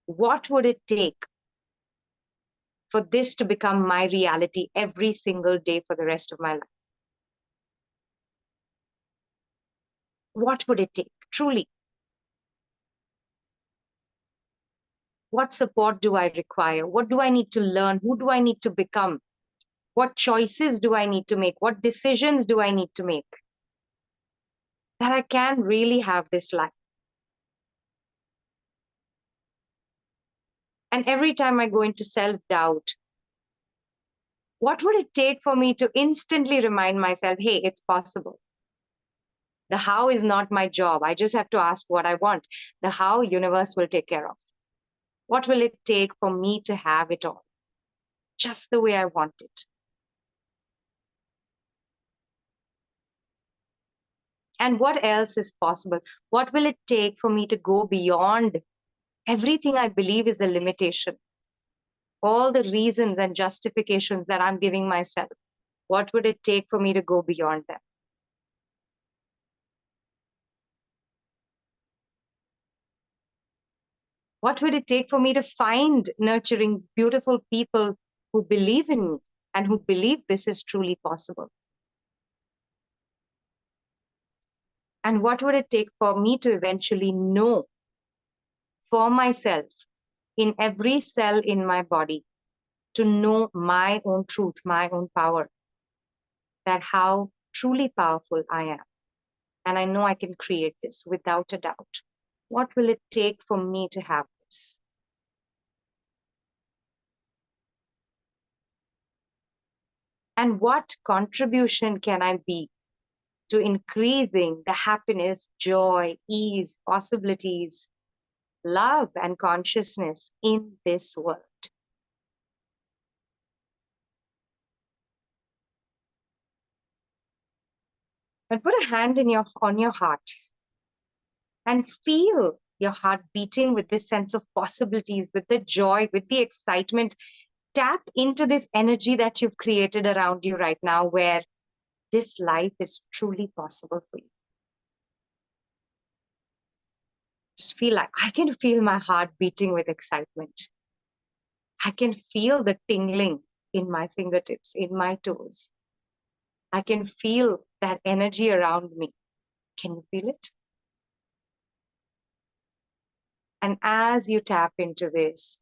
what would it take for this to become my reality every single day for the rest of my life? What would it take? Truly, what support do I require? What do I need to learn? Who do I need to become? What choices do I need to make? What decisions do I need to make that I can really have this life? And every time I go into self doubt, what would it take for me to instantly remind myself, hey, it's possible? The how is not my job. I just have to ask what I want. The how, universe will take care of. What will it take for me to have it all? Just the way I want it. And what else is possible? What will it take for me to go beyond everything I believe is a limitation? All the reasons and justifications that I'm giving myself. What would it take for me to go beyond them? What would it take for me to find nurturing, beautiful people who believe in me and who believe this is truly possible? And what would it take for me to eventually know for myself in every cell in my body to know my own truth, my own power, that how truly powerful I am. And I know I can create this without a doubt. What will it take for me to have this? And what contribution can I be to increasing the happiness, joy, ease, possibilities, love, and consciousness in this world? And put a hand on your heart and feel your heart beating with this sense of possibilities, with the joy, with the excitement. Tap into this energy that you've created around you right now, where this life is truly possible for you. Just feel like I can feel my heart beating with excitement. I can feel the tingling in my fingertips, in my toes. I can feel that energy around me. Can you feel it? And as you tap into this,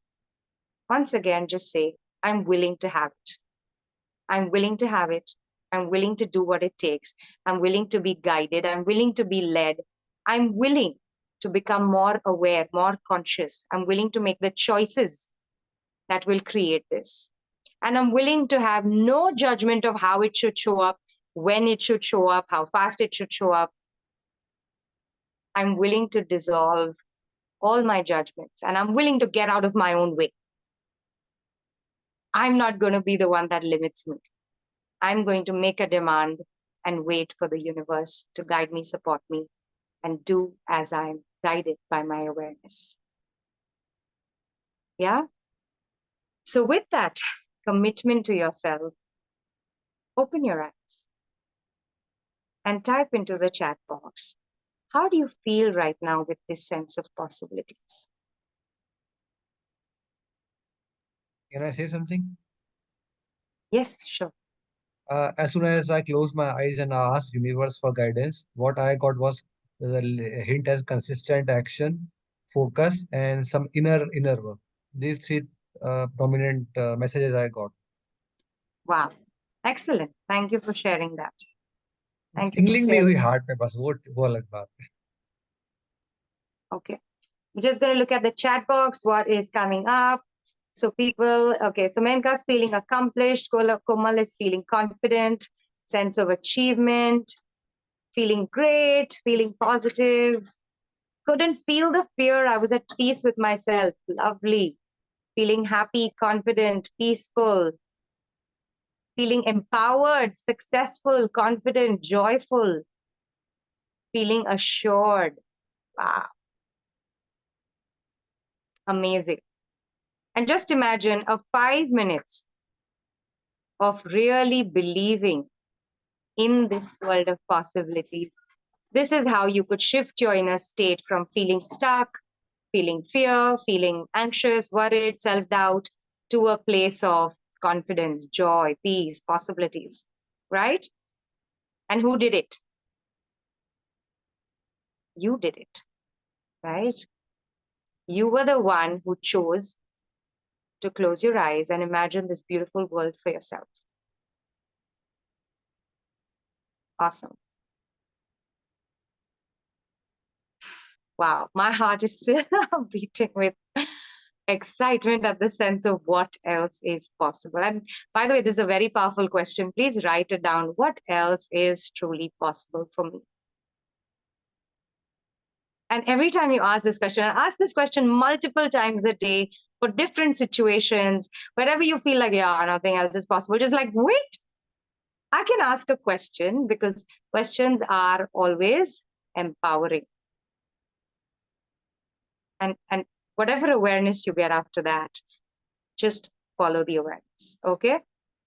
once again, just say, I'm willing to have it. I'm willing to have it. I'm willing to do what it takes. I'm willing to be guided. I'm willing to be led. I'm willing to become more aware, more conscious. I'm willing to make the choices that will create this. And I'm willing to have no judgment of how it should show up, when it should show up, how fast it should show up. I'm willing to dissolve all my judgments and I'm willing to get out of my own way. I'm not going to be the one that limits me. I'm going to make a demand and wait for the universe to guide me, support me, and do as I'm guided by my awareness. Yeah? So with that commitment to yourself, open your eyes and type into the chat box, how do you feel right now with this sense of possibilities? Can I say something? Yes, sure. As soon as I closed my eyes and I asked universe for guidance, what I got was the hint as consistent action, focus, and some inner work. These three prominent messages I got. Wow. Excellent. Thank you for sharing that. Thank you for tingling भी हुई sharing. Heart में बस वो अलग बात है. Okay. I'm just going to look at the chat box, what is coming up. So people, okay, so Menka's feeling accomplished, Komal is feeling confident, sense of achievement, feeling great, feeling positive. Couldn't feel the fear. I was at peace with myself. Lovely. Feeling happy, confident, peaceful, feeling empowered, successful, confident, joyful, feeling assured. Wow. Amazing. And just imagine a 5 minutes of really believing in this world of possibilities. This is how you could shift your inner state from feeling stuck, feeling fear, feeling anxious, worried, self doubt, to a place of confidence, joy, peace, possibilities, right? And who did it? You did it, right? You were the one who chose to close your eyes and imagine this beautiful world for yourself. Awesome. Wow, my heart is still beating with excitement at the sense of what else is possible. And by the way, this is a very powerful question. Please write it down. What else is truly possible for me? And every time you ask this question multiple times a day for different situations, wherever you feel like, yeah, nothing else is possible, just like, wait, I can ask a question because questions are always empowering. And whatever awareness you get after that, just follow the awareness. Okay?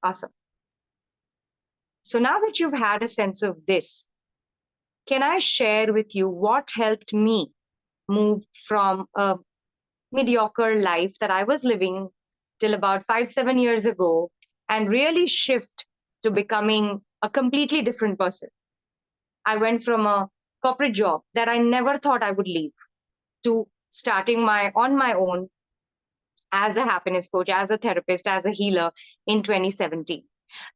Awesome. So now that you've had a sense of this, can I share with you what helped me move from a mediocre life that I was living till about 5, 7 years ago and really shift to becoming a completely different person? I went from a corporate job that I never thought I would leave to starting on my own as a happiness coach, as a therapist, as a healer in 2017.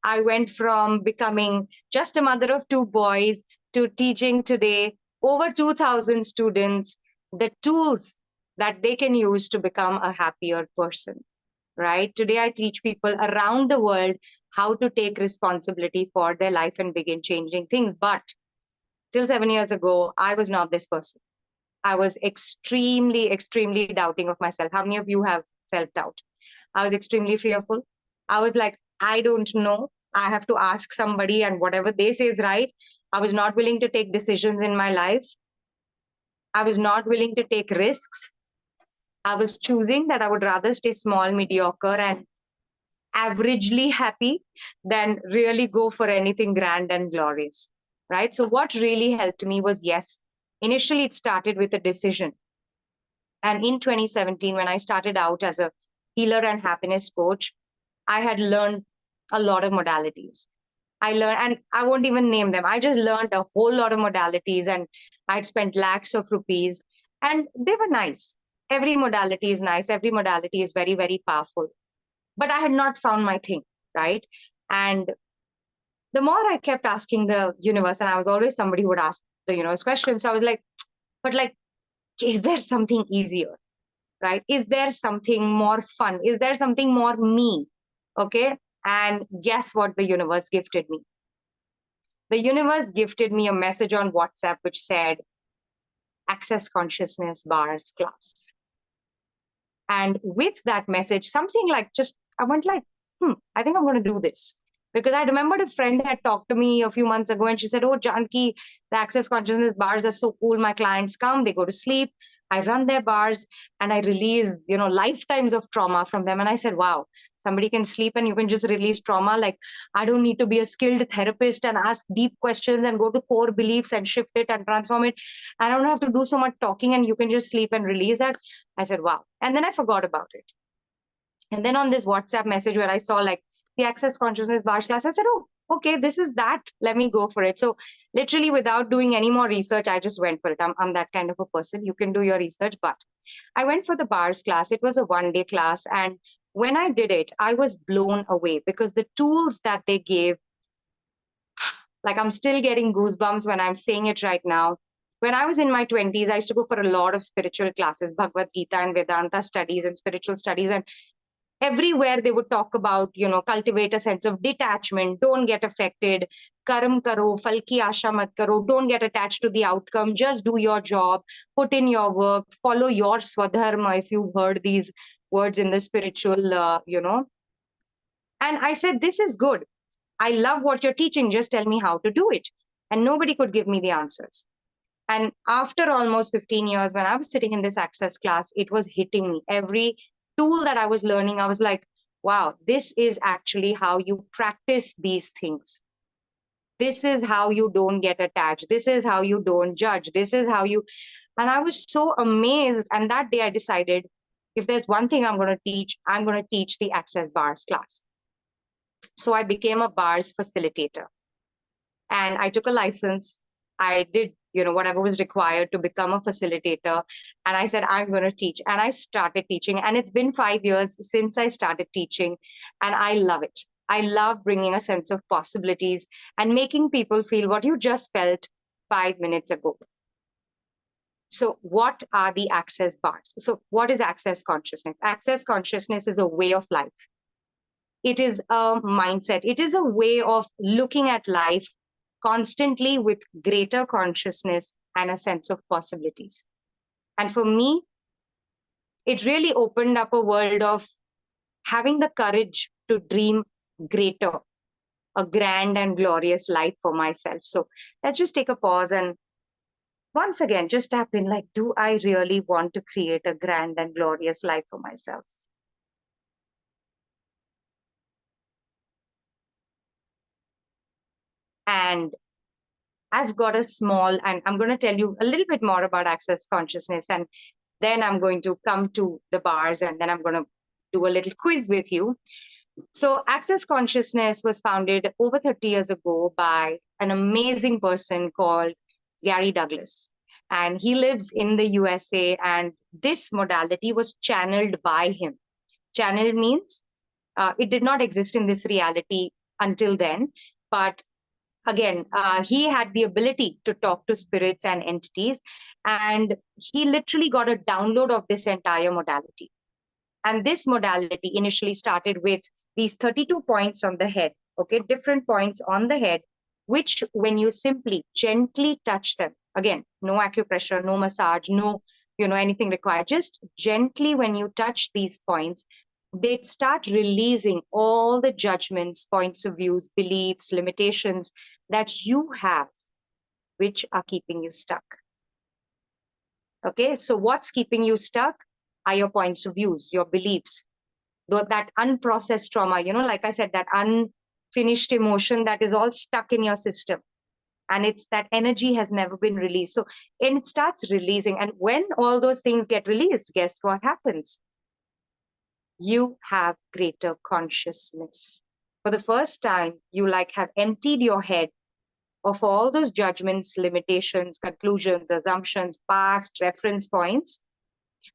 I went from becoming just a mother of two boys to teaching today over 2,000 students the tools that they can use to become a happier person, right? Today, I teach people around the world how to take responsibility for their life and begin changing things. But till 7 years ago, I was not this person. I was extremely, extremely doubting of myself. How many of you have self doubt? I was extremely fearful. I was like, I don't know. I have to ask somebody, and whatever they say is right. I was not willing to take decisions in my life. I was not willing to take risks. I was choosing that I would rather stay small, mediocre, and averagely happy than really go for anything grand and glorious. Right. So, what really helped me was yes, initially it started with a decision. And in 2017, when I started out as a healer and happiness coach, I had learned a lot of modalities. I learned, and I won't even name them. I just learned a whole lot of modalities, and I'd spent lakhs of rupees, and they were nice. Every modality is nice. Every modality is very, very powerful. But I had not found my thing, right? And the more I kept asking the universe, and I was always somebody who would ask the universe questions. So I was like, but like, is there something easier? Right? Is there something more fun? Is there something more me? Okay. And guess what the universe gifted me? The universe gifted me a message on WhatsApp which said, Access Consciousness Bars class. And with that message, something like just, I went like, I think I'm going to do this. Because I remembered a friend had talked to me a few months ago and she said, Oh, Janki, the Access Consciousness bars are so cool. My clients come, they go to sleep. I run their bars and I release, lifetimes of trauma from them. And I said, wow, somebody can sleep and you can just release trauma. Like, I don't need to be a skilled therapist and ask deep questions and go to core beliefs and shift it and transform it. I don't have to do so much talking and you can just sleep and release that. I said, wow. And then I forgot about it. And then on this WhatsApp message where I saw like the Access Consciousness Bars class, I said, oh, okay, this is that. Let me go for it. So literally without doing any more research, I just went for it. I'm that kind of a person. You can do your research, but I went for the bars class. It was a 1 day class. And when I did it, I was blown away because the tools that they gave, like I'm still getting goosebumps when I'm saying it right now. When I was in my 20s, I used to go for a lot of spiritual classes, Bhagavad Gita and Vedanta studies and spiritual studies. And everywhere they would talk about, cultivate a sense of detachment, don't get affected, karam karo, fal ki asha mat karo, don't get attached to the outcome, just do your job, put in your work, follow your swadharma, if you've heard these words in the spiritual, And I said, this is good. I love what you're teaching. Just tell me how to do it. And nobody could give me the answers. And after almost 15 years, when I was sitting in this access class, it was hitting me. Every tool that I was learning, I was like, wow, this is actually how you practice these things. This is how you don't get attached. This is how you don't judge. This is how you. And I was so amazed. And that day I decided if there's one thing I'm going to teach, I'm going to teach the Access Bars class. So I became a bars facilitator. And I took a license. I did, whatever was required to become a facilitator. And I said, I'm going to teach. And I started teaching. And it's been 5 years since I started teaching. And I love it. I love bringing a sense of possibilities and making people feel what you just felt 5 minutes ago. So, what are the access bars? So, what is access consciousness? Access consciousness is a way of life. It is a mindset. It is a way of looking at life constantly with greater consciousness and a sense of possibilities. And for me, it really opened up a world of having the courage to dream greater, a grand and glorious life for myself. So let's just take a pause and once again, just tap in like, do I really want to create a grand and glorious life for myself? And I've got a small, and I'm going to tell you a little bit more about access consciousness. And then I'm going to come to the bars and then I'm going to do a little quiz with you. So, Access Consciousness was founded over 30 years ago by an amazing person called Gary Douglas. And he lives in the USA, and this modality was channeled by him. Channel means it did not exist in this reality until then, but again, he had the ability to talk to spirits and entities, and he literally got a download of this entire modality. And this modality initially started with these 32 points on the head, okay, different points on the head, which when you simply gently touch them, again, no acupressure, no massage, no, anything required, just gently when you touch these points, they start releasing all the judgments, points of views, beliefs, limitations that you have, which are keeping you stuck. Okay, so what's keeping you stuck are your points of views, your beliefs, that unprocessed trauma, like I said, that unfinished emotion that is all stuck in your system. And it's that energy has never been released. So, and it starts releasing. And when all those things get released, guess what happens? You have greater consciousness. For the first time, you have emptied your head of all those judgments, limitations, conclusions, assumptions, past reference points.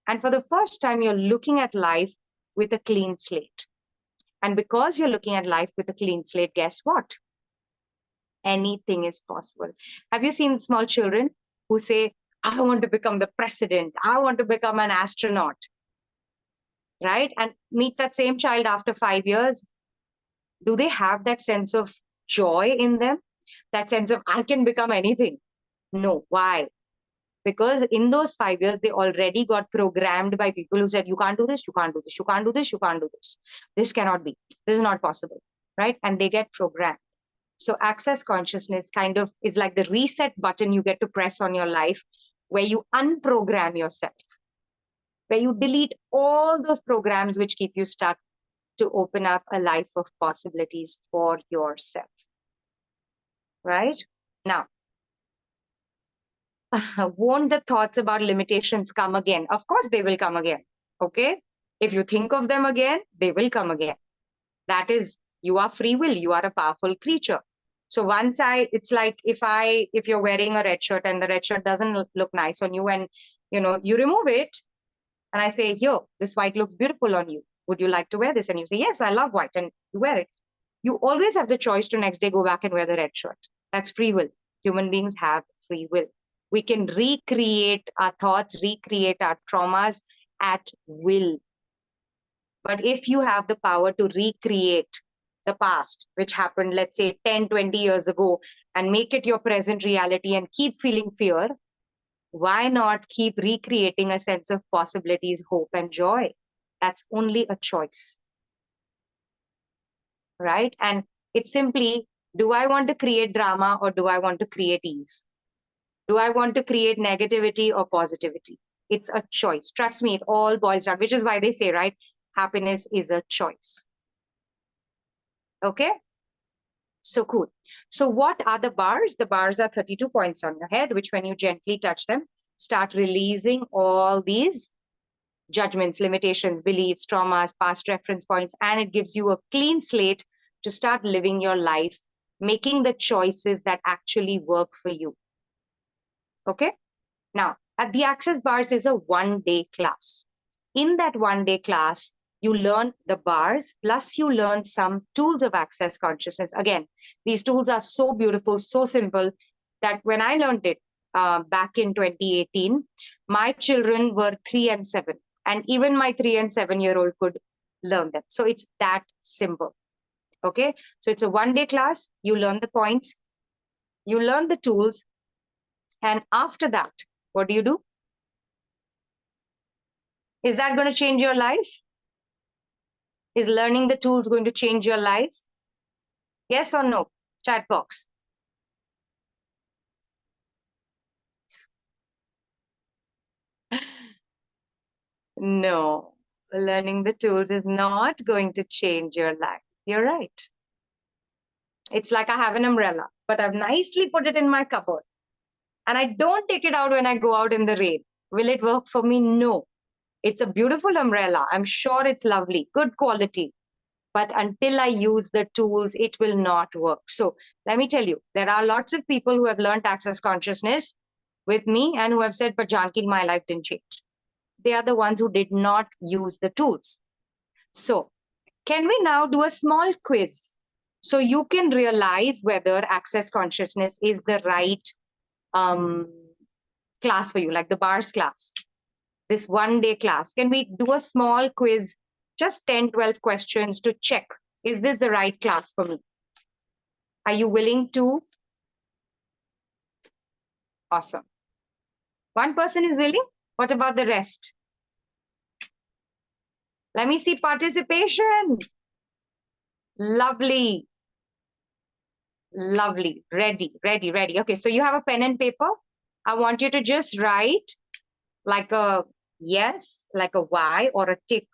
And for the first time, you're looking at life with a clean slate. And because you're looking at life with a clean slate, guess what? Anything is possible. Have you seen small children who say, I want to become the president, I want to become an astronaut, right? And meet that same child after 5 years. Do they have that sense of joy in them? That sense of, I can become anything? No. Why? Because in those 5 years, they already got programmed by people who said, you can't do this, you can't do this, you can't do this, you can't do this. This cannot be. This is not possible, right? And they get programmed. So access consciousness kind of is like the reset button you get to press on your life, where you unprogram yourself, where you delete all those programs which keep you stuck to open up a life of possibilities for yourself, right? Now, won't the thoughts about limitations come again? Of course, they will come again. Okay. If you think of them again, they will come again. That is, you are free will. You are a powerful creature. So it's like if you're wearing a red shirt and the red shirt doesn't look nice on you, and you remove it, and I say, here, this white looks beautiful on you. Would you like to wear this? And you say, yes, I love white, and you wear it. You always have the choice to next day go back and wear the red shirt. That's free will. Human beings have free will. We can recreate our thoughts, recreate our traumas at will. But if you have the power to recreate the past, which happened, let's say 10, 20 years ago, and make it your present reality and keep feeling fear, why not keep recreating a sense of possibilities, hope, and joy? That's only a choice, right? And it's simply, do I want to create drama or do I want to create ease? Do I want to create negativity or positivity? It's a choice. Trust me, it all boils down, which is why they say, right? Happiness is a choice. Okay? So cool. So what are the bars? The bars are 32 points on your head, which when you gently touch them, start releasing all these judgments, limitations, beliefs, traumas, past reference points, and it gives you a clean slate to start living your life, making the choices that actually work for you. Okay? Now, at the Access Bars is a one-day class. In that one-day class, you learn the bars, plus you learn some tools of access consciousness. Again, these tools are so beautiful, so simple, that when I learned it back in 2018, my children were 3 and 7. And even my 3 and 7-year-old could learn them. So it's that simple. Okay? So it's a one-day class. You learn the points. You learn the tools. And after that, what do? Is that going to change your life? Is learning the tools going to change your life? Yes or no? Chat box. No, learning the tools is not going to change your life. You're right. It's like I have an umbrella, but I've nicely put it in my cupboard. And I don't take it out when I go out in the rain. Will it work for me? No. It's a beautiful umbrella. I'm sure it's lovely, good quality. But until I use the tools, it will not work. So let me tell you, there are lots of people who have learned access consciousness with me and who have said, but Janki, my life didn't change. They are the ones who did not use the tools. So, can we now do a small quiz so you can realize whether access consciousness is the right um, class for you, like the bars class, this 1 day class? Can we do a small quiz, just 10, 12 questions to check, is this the right class for me? Are you willing to? Awesome. One person is willing. What about the rest? Let me see participation. Lovely. Lovely. Ready, ready, ready. Okay, so you have a pen and paper. I want you to just write like a yes, like a Y, or a tick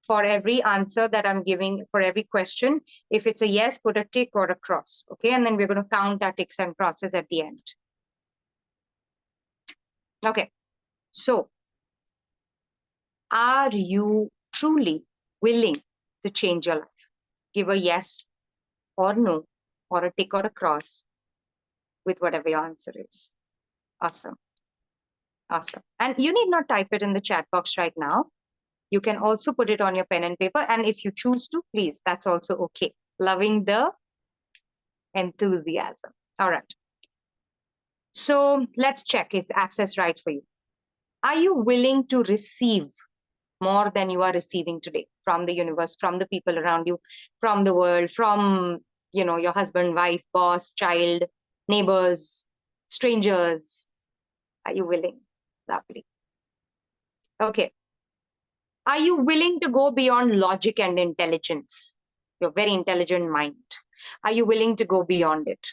for every answer that I'm giving, for every question. If it's a yes, put a tick or a cross. Okay, and then we're going to count our ticks and crosses at the end. Okay, so are you truly willing to change your life? Give a yes or no, or a tick or a cross with whatever your answer is. Awesome. Awesome. And you need not type it in the chat box right now. You can also put it on your pen and paper. And if you choose to, please, that's also okay. Loving the enthusiasm. All right. So let's check, is access right for you? Are you willing to receive more than you are receiving today from the universe, from the people around you, from the world, from, your husband, wife, boss, child, neighbors, strangers? Are you willing? Lovely. Okay. Are you willing to go beyond logic and intelligence? Your very intelligent mind. Are you willing to go beyond it?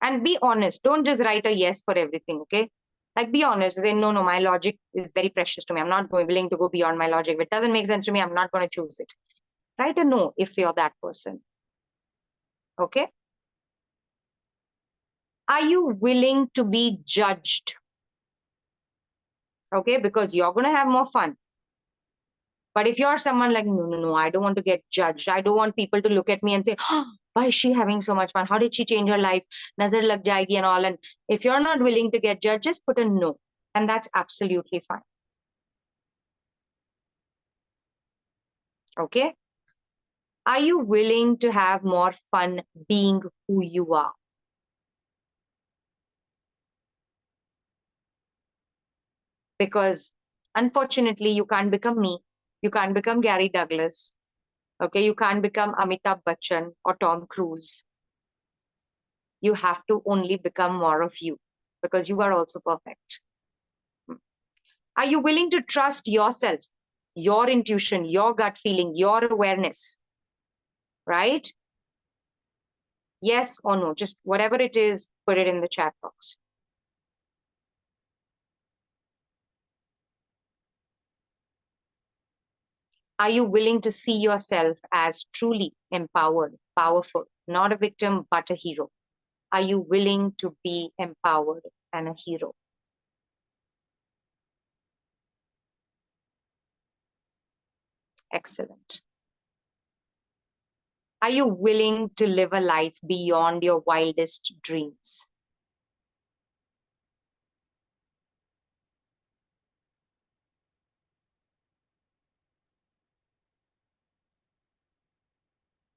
And be honest. Don't just write a yes for everything, okay? Like, be honest. Say, no, my logic is very precious to me. I'm not willing to go beyond my logic. If it doesn't make sense to me, I'm not going to choose it. Write a no if you're that person, okay? Are you willing to be judged? Okay, because you're going to have more fun. But if you're someone like, no, I don't want to get judged. I don't want people to look at me and say, oh, why is she having so much fun? How did she change her life? Nazar lag jayegi and all. And if you're not willing to get judged, just put a no. And that's absolutely fine. Okay. Are you willing to have more fun being who you are? Because unfortunately, you can't become me. You can't become Gary Douglas. Okay. You can't become Amitabh Bachchan or Tom Cruise. You have to only become more of you, because you are also perfect. Are you willing to trust yourself, your intuition, your gut feeling, your awareness? Right? Yes or no? Just whatever it is, put it in the chat box. Are you willing to see yourself as truly empowered, powerful, not a victim, but a hero? Are you willing to be empowered and a hero? Excellent. Are you willing to live a life beyond your wildest dreams?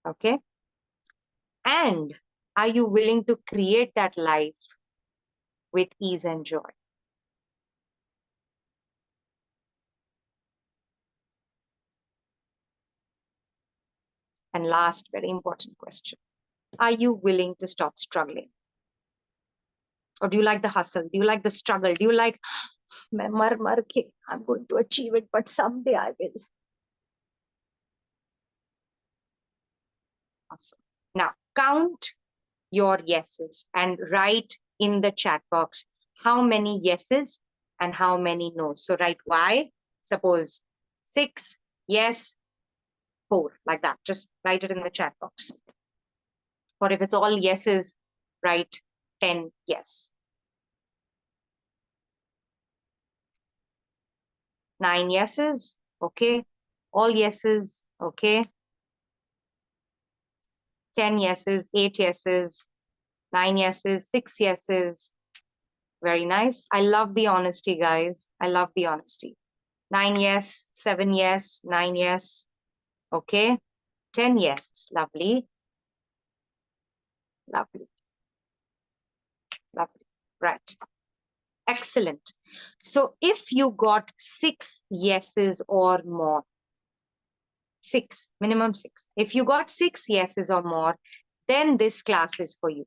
Okay. And are you willing to create that life with ease and joy? And last, very important question. Are you willing to stop struggling? Or do you like the hustle? Do you like the struggle? Do you like, I'm going to achieve it, but someday I will? Awesome. Now, count your yeses and write in the chat box how many yeses and how many no's. So write Y, suppose 6, yes, 4, like that. Just write it in the chat box. Or if it's all yeses, write 10 yes. 9 yeses, okay. All yeses, okay. 10 yeses, 8 yeses, 9 yeses, 6 yeses. Very nice. I love the honesty, guys. I love the honesty. 9 yes, 7 yes, 9 yes. Okay. 10 yes. Lovely. Lovely. Lovely. Right. Excellent. So if you got 6 yeses or more, 6, minimum 6. If you got 6 yeses or more, then this class is for you.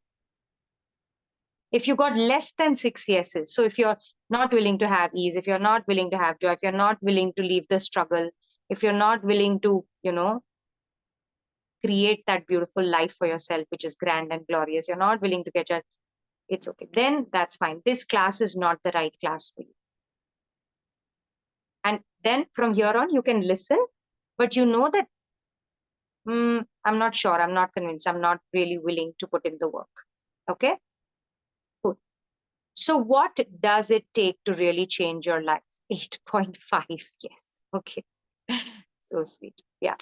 If you got less than 6 yeses, so if you're not willing to have ease, if you're not willing to have joy, if you're not willing to leave the struggle, if you're not willing to, create that beautiful life for yourself, which is grand and glorious, you're not willing to get your, it's okay. Then that's fine. This class is not the right class for you. And then from here on, you can listen, but you know that I'm not sure, I'm not convinced, I'm not really willing to put in the work. Okay? Good. So what does it take to really change your life? 8.5, yes. Okay. So sweet. Yeah.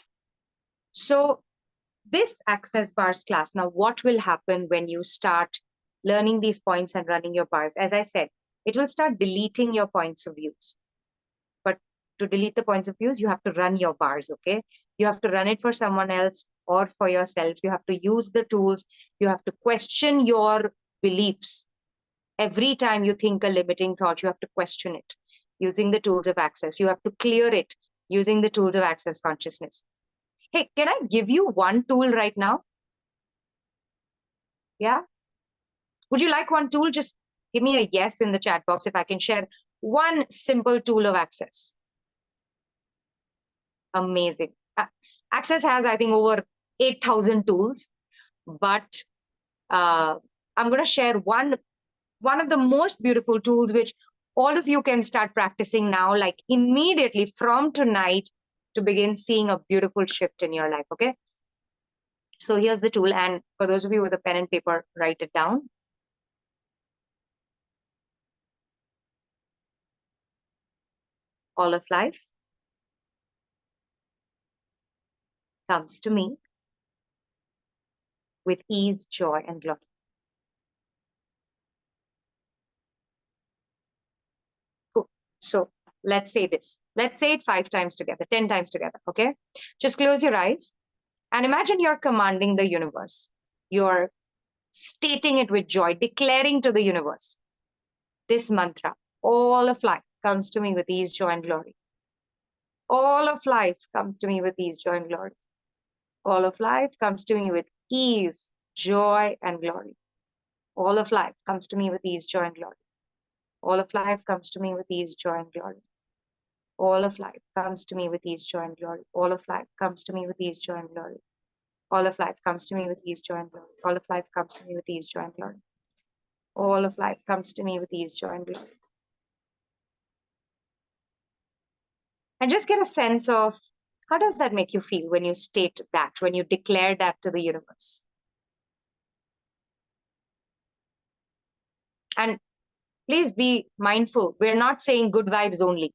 So this access bars class, now what will happen when you start learning these points and running your bars? As I said, it will start deleting your points of views. But to delete the points of views, you have to run your bars, okay? You have to run it for someone else or for yourself. You have to use the tools. You have to question your beliefs. Every time you think a limiting thought, you have to question it using the tools of access. You have to clear it using the tools of access consciousness. Hey, can I give you one tool right now? Yeah? Would you like one tool? Just give me a yes in the chat box if I can share one simple tool of access. Amazing. Access has, I think, over 8,000 tools, but I'm going to share one of the most beautiful tools, which all of you can start practicing now, like immediately from tonight, to begin seeing a beautiful shift in your life. Okay. So here's the tool. And for those of you with a pen and paper, write it down. All of life comes to me with ease, joy, and glory. Cool. So let's say this. Let's say it 5 times together, 10 times together. Okay. Just close your eyes and imagine you're commanding the universe. You're stating it with joy, declaring to the universe this mantra. All of life comes to me with ease, joy, and glory. All of life comes to me with ease, joy, and glory. All of life comes to me with ease, joy, and glory. All of life comes to me with ease, joy, and glory. All of life comes to me with ease, joy, and glory. All of life comes to me with ease, joy, and glory. All of life comes to me with ease, joy, and glory. All of life comes to me with ease, joy, and glory. All of life comes to me with ease, joy, and glory. All of life comes to me with ease, joy, and glory. And just get a sense of how does that make you feel when you state that, when you declare that to the universe. And please be mindful. We're not saying good vibes only,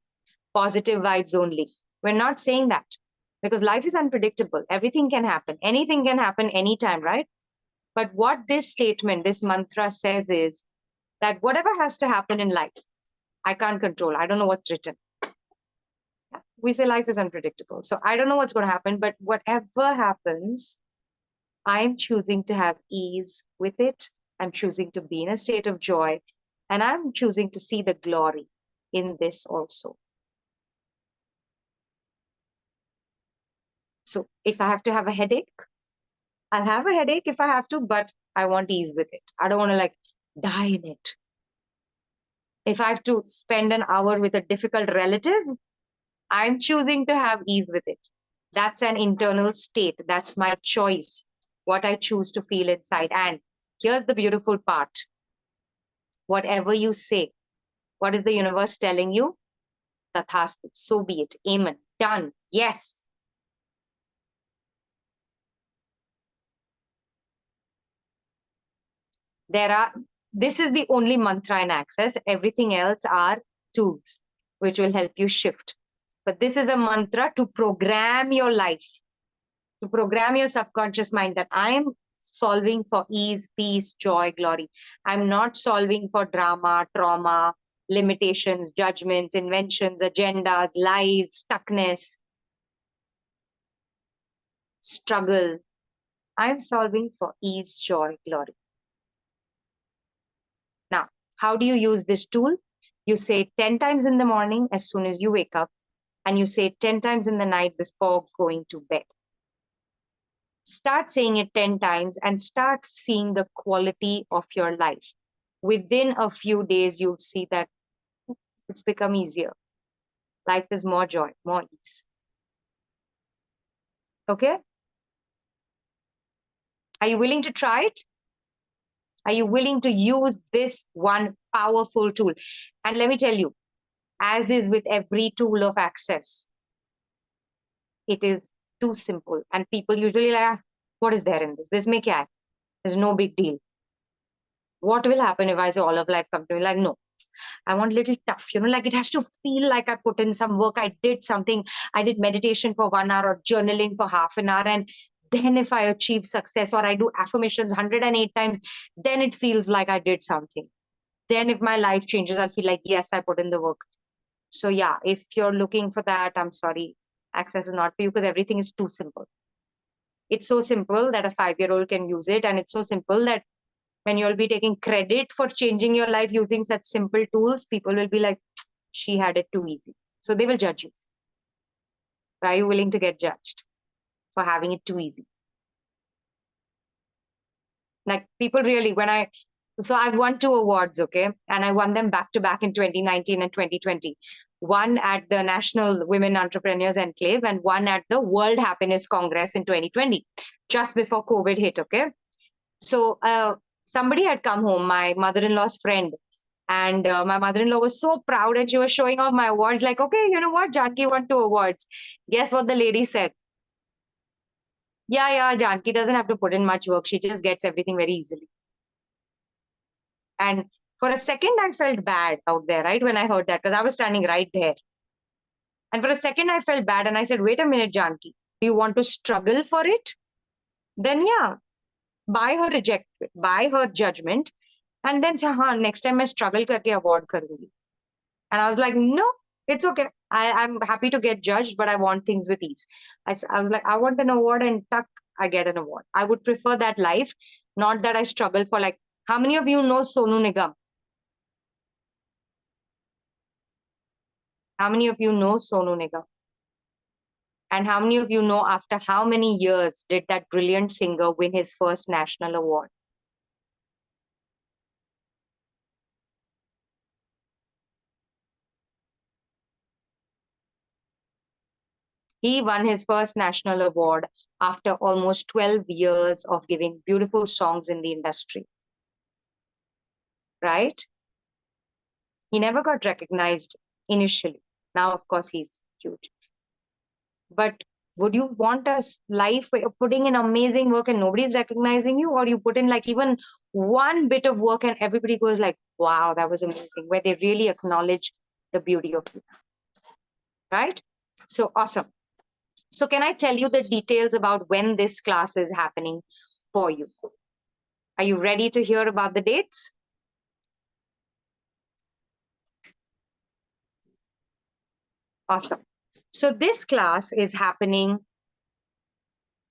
positive vibes only. We're not saying that because life is unpredictable. Everything can happen. Anything can happen anytime, right? But what this statement, this mantra says is that whatever has to happen in life, I can't control. I don't know what's written. We say life is unpredictable. So I don't know what's going to happen, but whatever happens, I'm choosing to have ease with it. I'm choosing to be in a state of joy. And I'm choosing to see the glory in this also. So if I have to have a headache, I'll have a headache if I have to, but I want ease with it. I don't want to like die in it. If I have to spend an hour with a difficult relative, I'm choosing to have ease with it. That's an internal state. That's my choice, what I choose to feel inside. And here's the beautiful part. Whatever you say, what is the universe telling you? Tathastu, so be it. Amen. Done. Yes. This is the only mantra in access. Everything else are tools which will help you shift. But this is a mantra to program your life, to program your subconscious mind that I'm solving for ease, peace, joy, glory. I'm not solving for drama, trauma, limitations, judgments, inventions, agendas, lies, stuckness. struggle. I'm solving for ease, joy, glory. Now, how do you use this tool? You say it 10 times in the morning as soon as you wake up, and you say it 10 times in the night before going to bed. Start saying it 10 times and start seeing the quality of your life. Within a few days, you'll see that it's become easier. Life is more joy, more ease. Okay? Are you willing to try it? Are you willing to use this one powerful tool? And let me tell you, as is with every tool of access, it is too simple. And people usually like, "Ah, what is there in this? This may kya hai? There's no big deal. What will happen if I say all of life come to me?" Like, no, I want little tough, like it has to feel like I put in some work. I did something. I did meditation for 1 hour or journaling for half an hour. And then if I achieve success or I do affirmations 108 times, then it feels like I did something. Then if my life changes, I'll feel like, yes, I put in the work. So yeah, if you're looking for that, I'm sorry, access is not for you because everything is too simple. It's so simple that a 5-year-old can use it. And it's so simple that when you'll be taking credit for changing your life using such simple tools, people will be like, she had it too easy. So they will judge you. Are you willing to get judged for having it too easy? Like people really, so I've won 2 awards, okay? And I won them back to back in 2019 and 2020. One at the National Women Entrepreneurs Enclave and one at the World Happiness Congress in 2020, just before COVID hit, okay? So somebody had come home, my mother-in-law's friend, and my mother-in-law was so proud and she was showing off my awards like, okay, you know what? Janki won 2 awards. Guess what the lady said? Yeah, Janki doesn't have to put in much work. She just gets everything very easily. And for a second, I felt bad out there, right? When I heard that, because I was standing right there. And for a second, I felt bad. And I said, wait a minute, Janki, do you want to struggle for it? Then, yeah, by her judgment. And then say, next time I struggle karke award karungi. And I was like, no, it's okay. I'm happy to get judged, but I want things with ease. I was like, I want an award and tuck, I get an award. I would prefer that life, not that I struggle for like, how many of you know Sonu Nigam? How many of you know Sonu Nigam? And how many of you know after how many years did that brilliant singer win his first national award? He won his first national award after almost 12 years of giving beautiful songs in the industry, right? He never got recognized initially. Now, of course, he's huge. But would you want a life where you're putting in amazing work and nobody's recognizing you? Or you put in like even one bit of work and everybody goes like, wow, that was amazing, where they really acknowledge the beauty of you, right? So awesome. So can I tell you the details about when this class is happening for you? Are you ready to hear about the dates? Awesome. So this class is happening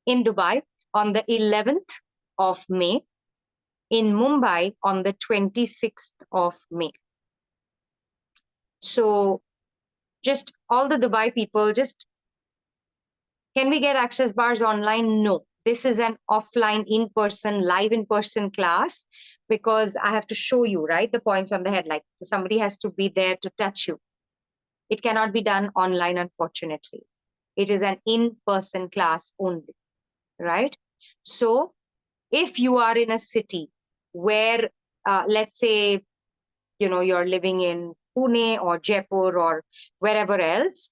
in Dubai on the 11th of May, in Mumbai on the 26th of May. So just all the Dubai people, just can we get access bars online? No. This is an offline, in-person, live in-person class because I have to show you, right, the points on the head. Like somebody has to be there to touch you. It cannot be done online, unfortunately. It is an in-person class only, right? So if you are in a city where, let's say, you're living in Pune or Jaipur or wherever else,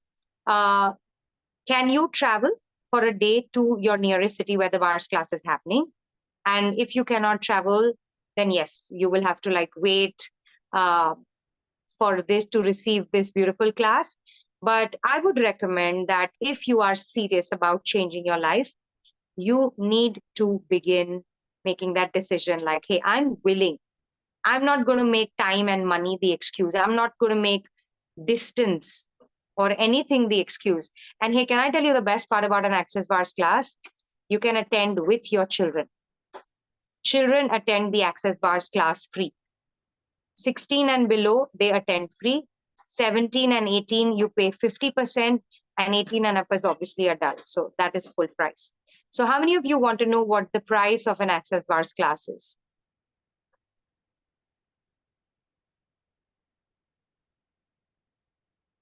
can you travel for a day to your nearest city where the bars class is happening? And if you cannot travel, then yes, you will have to like wait uh, for this to receive this beautiful class. But I would recommend that if you are serious about changing your life, you need to begin making that decision like, hey, I'm willing. I'm not going to make time and money the excuse. I'm not going to make distance or anything the excuse. And hey, can I tell you the best part about an Access Bars class? You can attend with your children. Children attend the Access Bars class free. 16 and below, they attend free. 17 and 18, you pay 50%, and 18 and up is obviously adult. So that is full price. So how many of you want to know what the price of an Access Bars class is?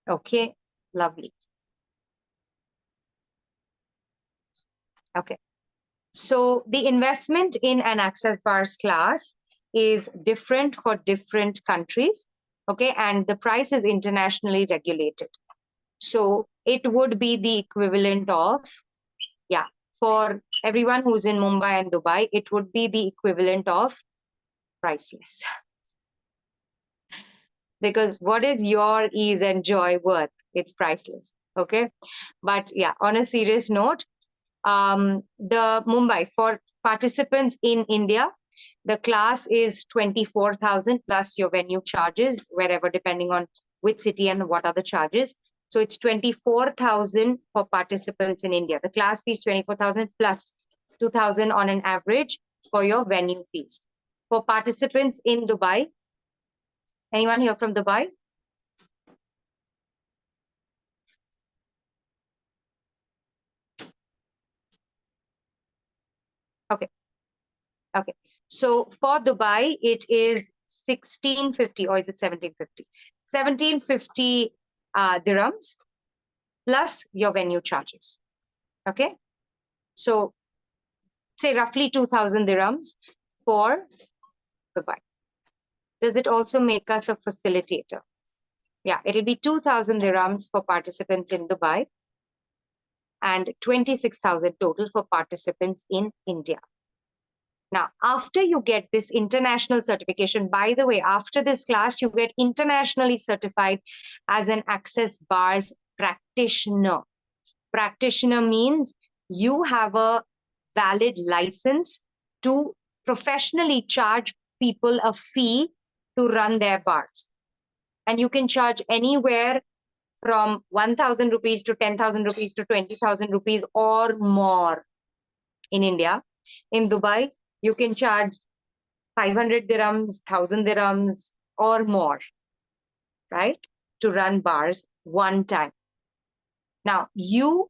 Okay, lovely. Okay. So the investment in an Access Bars class is different for different countries. Okay, and the price is internationally regulated. So it would be the equivalent of, yeah, for everyone who's in Mumbai and Dubai, it would be the equivalent of priceless. Because what is your ease and joy worth? It's priceless. Okay. But yeah, on a serious note, the Mumbai for participants in India, the class is 24,000 plus your venue charges, wherever, depending on which city and what are the charges. So it's 24,000 for participants in India. The class fee is 24,000 plus 2,000 on an average for your venue fees. For participants in Dubai, anyone here from Dubai? Okay. Okay. So for Dubai, it is 1650, or is it 1750? 1750 dirhams plus your venue charges. Okay. So say roughly 2000 dirhams for Dubai. Does it also make us a facilitator? Yeah, it'll be 2000 dirhams for participants in Dubai and 26,000 total for participants in India. Now, after you get this international certification, by the way, after this class, you get internationally certified as an Access Bars practitioner. Practitioner means you have a valid license to professionally charge people a fee to run their bars. And you can charge anywhere from 1,000 rupees to 10,000 rupees to 20,000 rupees or more in India. In Dubai, you can charge 500 dirhams, 1,000 dirhams or more, right? To run bars one time. Now, you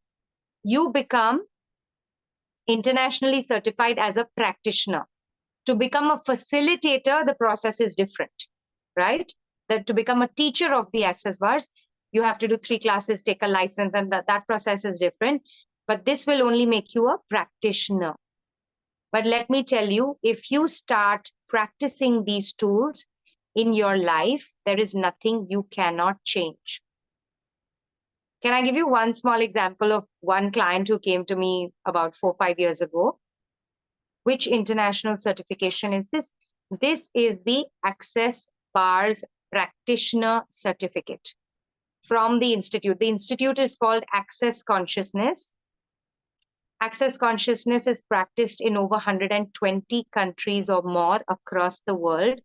become internationally certified as a practitioner. To become a facilitator, the process is different, right? That to become a teacher of the Access Bars, you have to do 3 classes, take a license, and that process is different. But this will only make you a practitioner. But let me tell you, if you start practicing these tools in your life, there is nothing you cannot change. Can I give you one small example of one client who came to me about 4 or 5 years ago? Which international certification is this? This is the Access Bars Practitioner Certificate from the Institute. The Institute is called Access Consciousness. Access consciousness is practiced in over 120 countries or more across the world.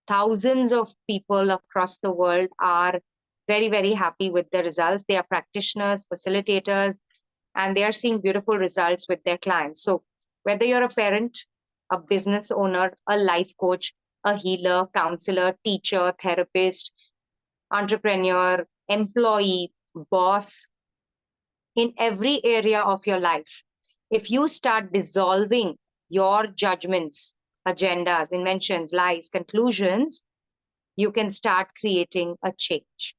Thousands of people across the world are very, very happy with the results. They are practitioners, facilitators, and they are seeing beautiful results with their clients. So whether you're a parent, a business owner, a life coach, a healer, counselor, teacher, therapist, entrepreneur, employee, boss, in every area of your life, if you start dissolving your judgments, agendas, inventions, lies, conclusions, you can start creating a change.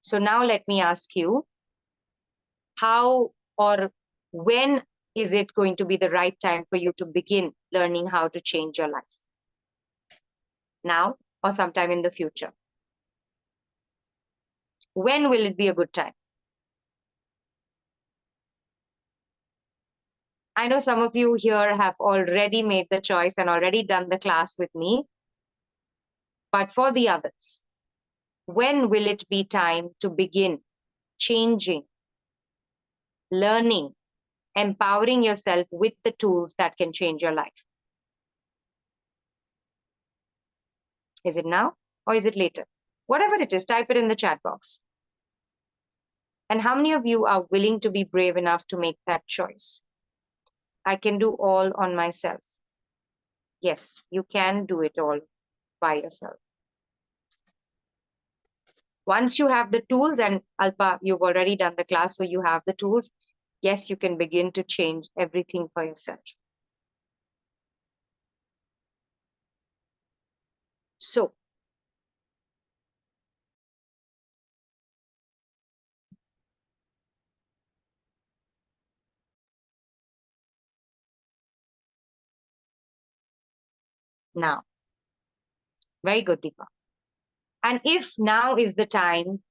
So now let me ask you, how or when is it going to be the right time for you to begin learning how to change your life? Now or sometime in the future? When will it be a good time? I know some of you here have already made the choice and already done the class with me. But for the others, when will it be time to begin changing, learning, empowering yourself with the tools that can change your life? Is it now or is it later? Whatever it is, type it in the chat box. And how many of you are willing to be brave enough to make that choice? I can do all on myself. Yes, you can do it all by yourself. Once you have the tools, and Alpa, you've already done the class, so you have the tools. Yes, you can begin to change everything for yourself. So, now, very good, Deepa. And if now is the time,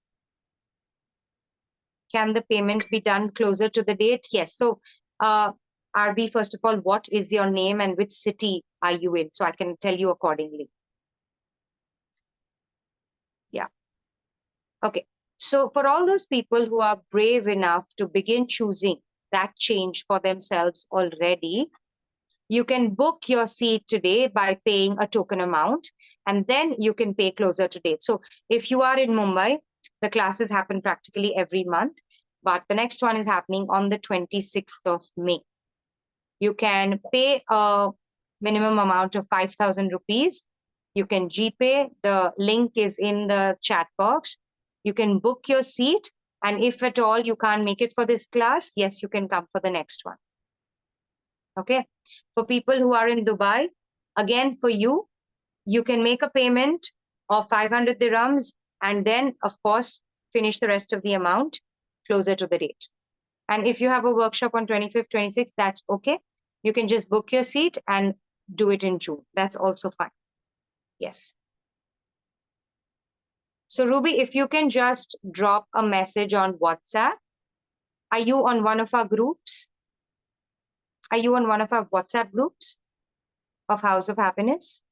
can the payment be done closer to the date? Yes. So, RB, first of all, what is your name and which city are you in? So I can tell you accordingly. Yeah. Okay. So for all those people who are brave enough to begin choosing that change for themselves already, you can book your seat today by paying a token amount, and then you can pay closer to date. So if you are in Mumbai, the classes happen practically every month, but the next one is happening on the 26th of May. You can pay a minimum amount of 5,000 rupees. You can GPay. The link is in the chat box. You can book your seat. And if at all you can't make it for this class, yes, you can come for the next one. Okay. For people who are in Dubai, again, for you, you can make a payment of 500 dirhams and then, of course, finish the rest of the amount closer to the date. And if you have a workshop on 25th, 26th, that's okay. You can just book your seat and do it in June. That's also fine. Yes. So Ruby, if you can just drop a message on WhatsApp. Are you on one of our groups? Are you on one of our WhatsApp groups of House of Happiness?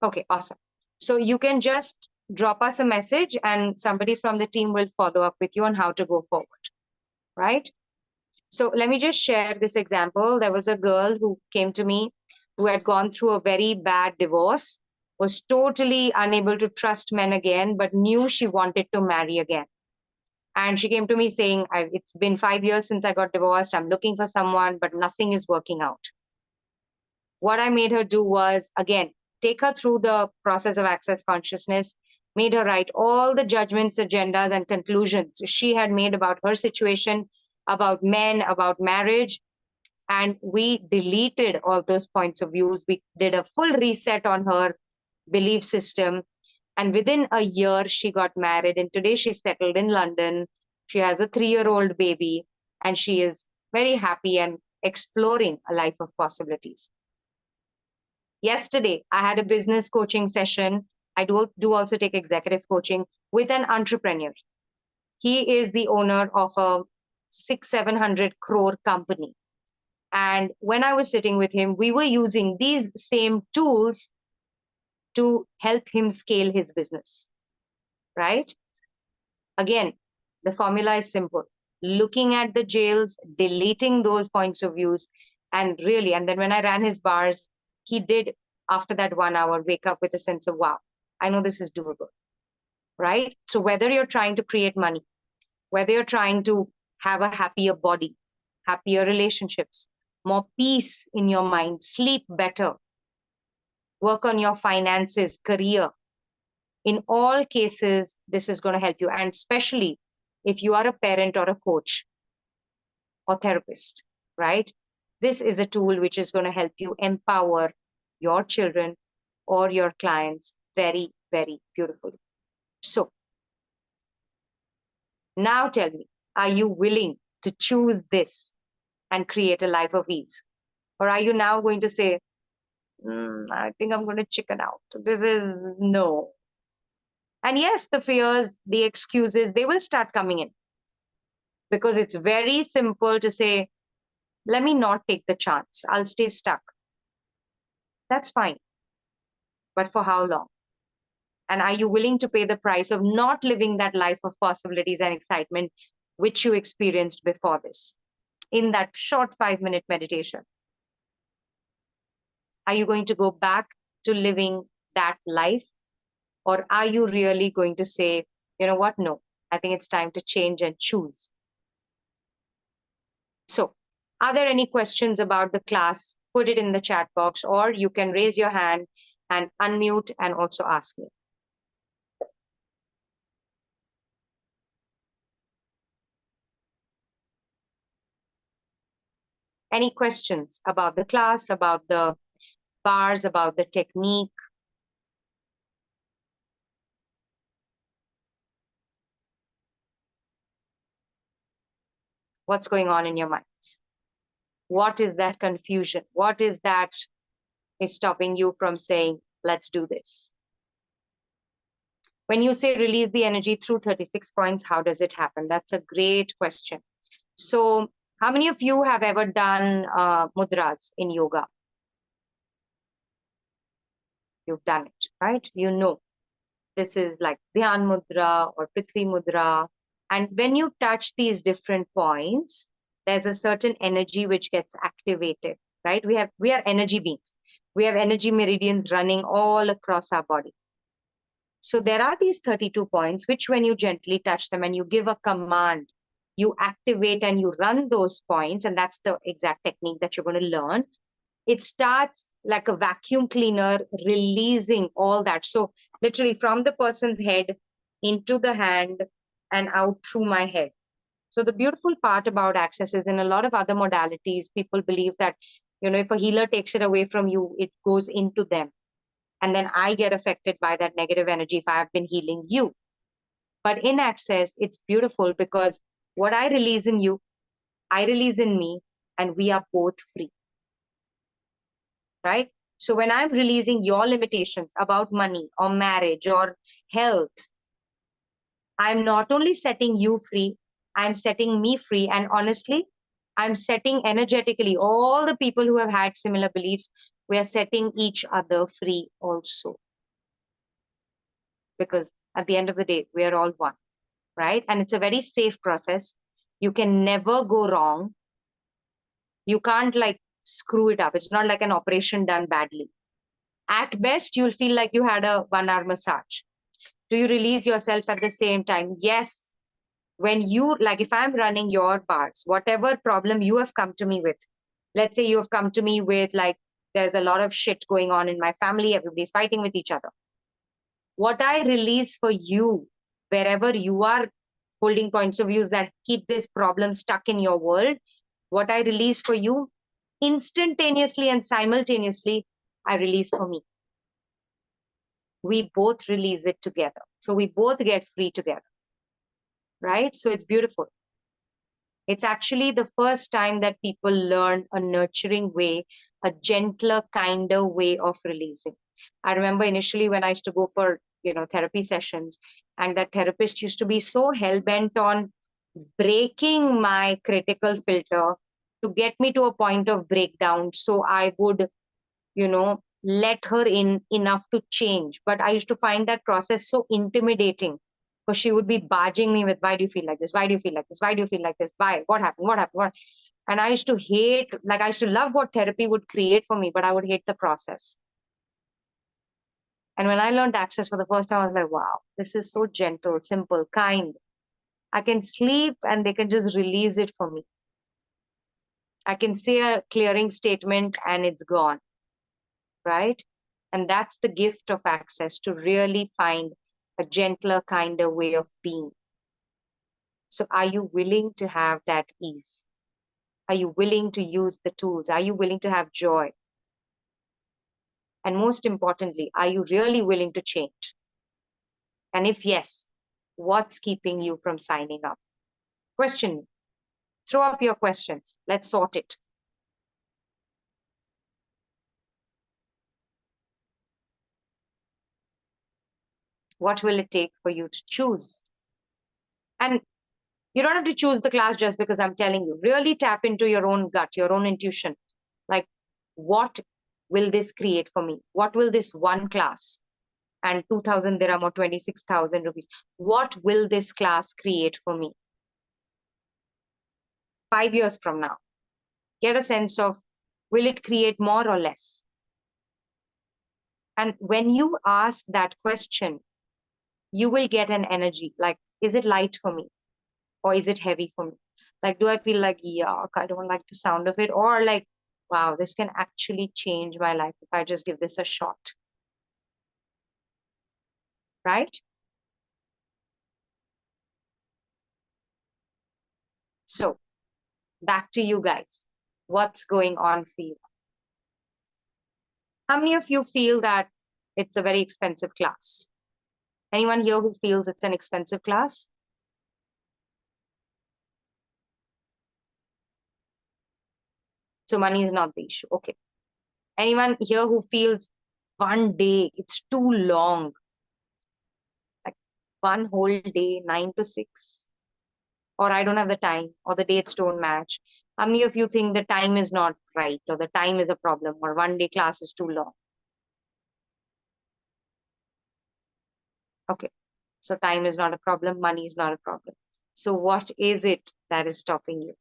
Okay, awesome. So you can just drop us a message and somebody from the team will follow up with you on how to go forward, right? So let me just share this example. There was a girl who came to me who had gone through a very bad divorce, was totally unable to trust men again, but knew she wanted to marry again. And she came to me saying, it's been 5 years since I got divorced. I'm looking for someone, but nothing is working out. What I made her do was, again, take her through the process of access consciousness, made her write all the judgments, agendas, and conclusions she had made about her situation, about men, about marriage. And we deleted all those points of views. We did a full reset on her belief system. And within a year, she got married. And today she's settled in London. She has a 3-year-old baby, and she is very happy and exploring a life of possibilities. Yesterday, I had a business coaching session. I do also take executive coaching with an entrepreneur. He is the owner of a 600-700 crore company. And when I was sitting with him, we were using these same tools to help him scale his business, right? Again, the formula is simple. Looking at the jails, deleting those points of views, and really, and then when I ran his bars, he did, after that 1 hour, wake up with a sense of, wow, I know this is doable, right? So whether you're trying to create money, whether you're trying to have a happier body, happier relationships, more peace in your mind, sleep better, work on your finances, career. In all cases, this is going to help you. And especially if you are a parent or a coach or therapist, right? This is a tool which is going to help you empower your children or your clients very, very beautifully. So now tell me, are you willing to choose this and create a life of ease? Or are you now going to say, I think I'm going to chicken out. This is no. And yes, the fears, the excuses, they will start coming in because it's very simple to say, let me not take the chance. I'll stay stuck. That's fine. But for how long? And are you willing to pay the price of not living that life of possibilities and excitement which you experienced before this in that short 5-minute meditation? Are you going to go back to living that life? Or are you really going to say, you know what? No, I think it's time to change and choose. So, are there any questions about the class? Put it in the chat box, or you can raise your hand and unmute and also ask me. Any questions about the class, about the bars, about the technique? What's going on in your minds? What is that confusion? What is that is stopping you from saying, let's do this? When you say release the energy through 36 points, how does it happen? That's a great question. So, how many of you have ever done mudras in yoga? You've done it, right? You know, this is like Dhyan Mudra or Prithvi Mudra. And when you touch these different points, there's a certain energy which gets activated, right? We are energy beings. We have energy meridians running all across our body. So there are these 32 points, which when you gently touch them and you give a command, you activate and you run those points. And that's the exact technique that you're going to learn. It starts like a vacuum cleaner, releasing all that. So literally from the person's head into the hand and out through my head. So the beautiful part about access is in a lot of other modalities, people believe that, if a healer takes it away from you, it goes into them. And then I get affected by that negative energy if I have been healing you. But in access, it's beautiful because what I release in you, I release in me, and we are both free. Right? So when I'm releasing your limitations about money or marriage or health, I'm not only setting you free, I'm setting me free. And honestly, I'm setting energetically all the people who have had similar beliefs, we are setting each other free also. Because at the end of the day, we are all one, right? And it's a very safe process. You can never go wrong. You can't like screw it up. It's not like an operation done badly. At best, you'll feel like you had a 1 hour massage. Do you release yourself at the same time? Yes. When you, like if I'm running your parts, whatever problem you have come to me with, let's say you have come to me with like, there's a lot of shit going on in my family, everybody's fighting with each other. What I release for you, wherever you are holding points of views that keep this problem stuck in your world, what I release for you, instantaneously and simultaneously, I release for me. We both release it together. So we both get free together, right? So it's beautiful. It's actually the first time that people learn a nurturing way, a gentler, kinder way of releasing. I remember initially when I used to go for, therapy sessions, and that therapist used to be so hell-bent on breaking my critical filter to get me to a point of breakdown. So I would, let her in enough to change. But I used to find that process so intimidating because she would be barging me with, why do you feel like this? Why do you feel like this? Why do you feel like this? Why? What happened? What happened? What? And I used to hate, like, I used to love what therapy would create for me, but I would hate the process. And when I learned access for the first time, I was like, wow, this is so gentle, simple, kind. I can sleep and they can just release it for me. I can say a clearing statement and it's gone, right? And that's the gift of access, to really find a gentler, kinder way of being. So are you willing to have that ease? Are you willing to use the tools? Are you willing to have joy? And most importantly, are you really willing to change? And if yes, what's keeping you from signing up? Question me. Throw up your questions. Let's sort it. What will it take for you to choose? And you don't have to choose the class just because I'm telling you. Really tap into your own gut, your own intuition. Like, what will this create for me? What will this one class and 2,000 dirham or 26,000 rupees, what will this class create for me 5 years from now? Get a sense of, will it create more or less? And when you ask that question, you will get an energy like, is it light for me or is it heavy for me? Like, do I feel like, yuck, I don't like the sound of it? Or like, wow, this can actually change my life if I just give this a shot, right? So back to you guys. What's going on for you? How many of you feel that it's a very expensive class? Anyone here who feels it's an expensive class? So money is not the issue. Okay. Anyone here who feels one day it's too long, like one whole day, 9 to 6, or I don't have the time, or the dates don't match? How many of you think the time is not right, or the time is a problem, or one day class is too long? Okay. So time is not a problem, money is not a problem. So what is it that is stopping you?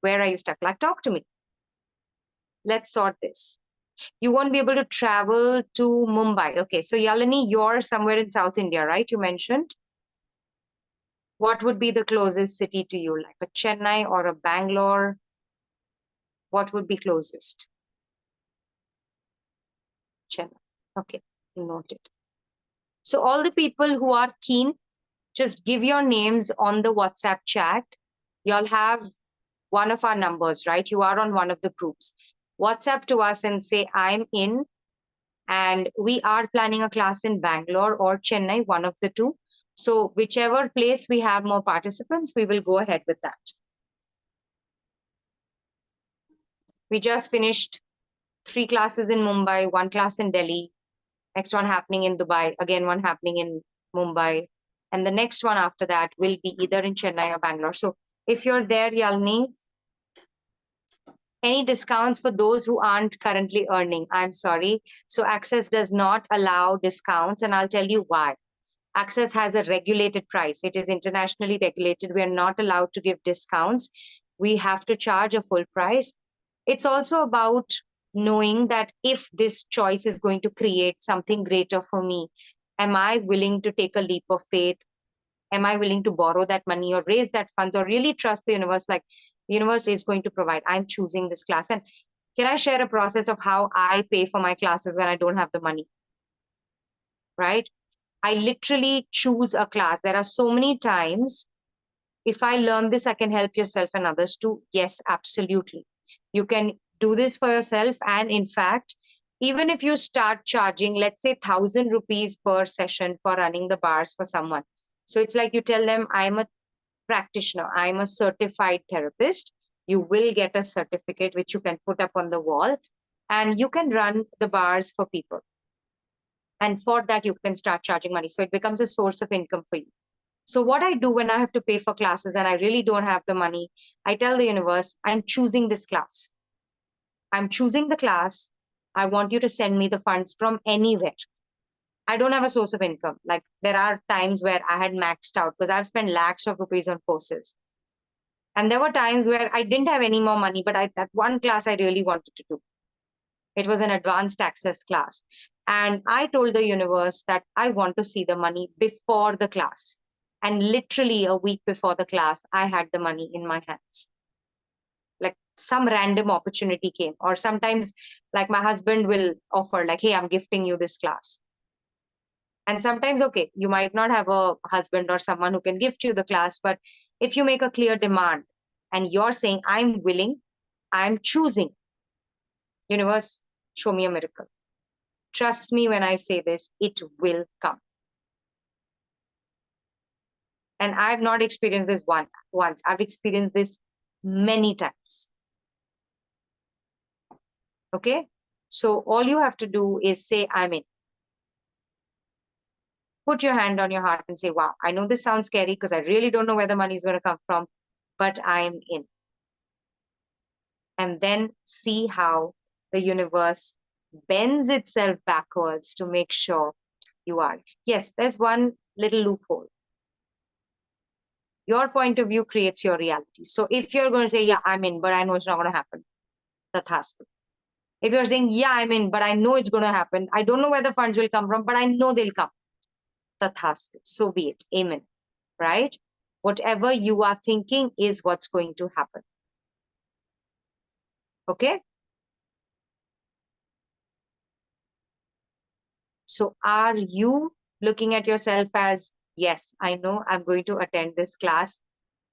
Where are you stuck? Like, talk to me. Let's sort this. You won't be able to travel to Mumbai. Okay, so Yalini, you're somewhere in South India, right? You mentioned. What would be the closest city to you, like a Chennai or a Bangalore? What would be closest? Chennai. Okay, noted. So all the people who are keen, just give your names on the WhatsApp chat. You'll have one of our numbers, right? You are on one of the groups. WhatsApp to us and say, I'm in, and we are planning a class in Bangalore or Chennai, one of the two. So whichever place we have more participants, we will go ahead with that. We just finished 3 classes in Mumbai, 1 class in Delhi, next one happening in Dubai, again one happening in Mumbai, and the next one after that will be either in Chennai or Bangalore. So if you're there, Yalni, any discounts for those who aren't currently earning? I'm sorry. So Access does not allow discounts, and I'll tell you why. Access has a regulated price. It is internationally regulated. We are not allowed to give discounts. We have to charge a full price. It's also about knowing that if this choice is going to create something greater for me, am I willing to take a leap of faith? Am I willing to borrow that money or raise that funds or really trust the universe? Like, the universe is going to provide. I'm choosing this class. And can I share a process of how I pay for my classes when I don't have the money? Right? I literally choose a class. There are so many times, if I learn this, I can help yourself and others too. Yes, absolutely. You can do this for yourself. And in fact, even if you start charging, let's say 1,000 rupees per session for running the bars for someone. So it's like you tell them, I'm a practitioner, I'm a certified therapist. You will get a certificate which you can put up on the wall, and you can run the bars for people. And for that, you can start charging money. So it becomes a source of income for you. So what I do when I have to pay for classes and I really don't have the money, I tell the universe, I'm choosing this class. I'm choosing the class. I want you to send me the funds from anywhere. I don't have a source of income. Like, there are times where I had maxed out because I've spent lakhs of rupees on courses. And there were times where I didn't have any more money, but that one class I really wanted to do. It was an advanced access class. And I told the universe that I want to see the money before the class. And literally a week before the class, I had the money in my hands. Like, some random opportunity came. Or sometimes, like, my husband will offer, like, hey, I'm gifting you this class. And sometimes, okay, you might not have a husband or someone who can gift you the class, but if you make a clear demand and you're saying, I'm willing, I'm choosing, universe, show me a miracle. Trust me when I say this, it will come. And I've not experienced this once. I've experienced this many times. Okay? So all you have to do is say, I'm in. Put your hand on your heart and say, wow, I know this sounds scary because I really don't know where the money is going to come from, but I'm in. And then see how the universe bends itself backwards to make sure you are. Yes, there's one little loophole. Your point of view creates your reality. So if you're going to say, yeah, I'm in, but I know it's not going to happen, tathastu. If you're saying, yeah, I'm in, but I know it's going to happen, I don't know where the funds will come from, but I know they'll come, tathastu. So be it. Amen. Right? Whatever you are thinking is what's going to happen. Okay? So are you looking at yourself as, yes, I know I'm going to attend this class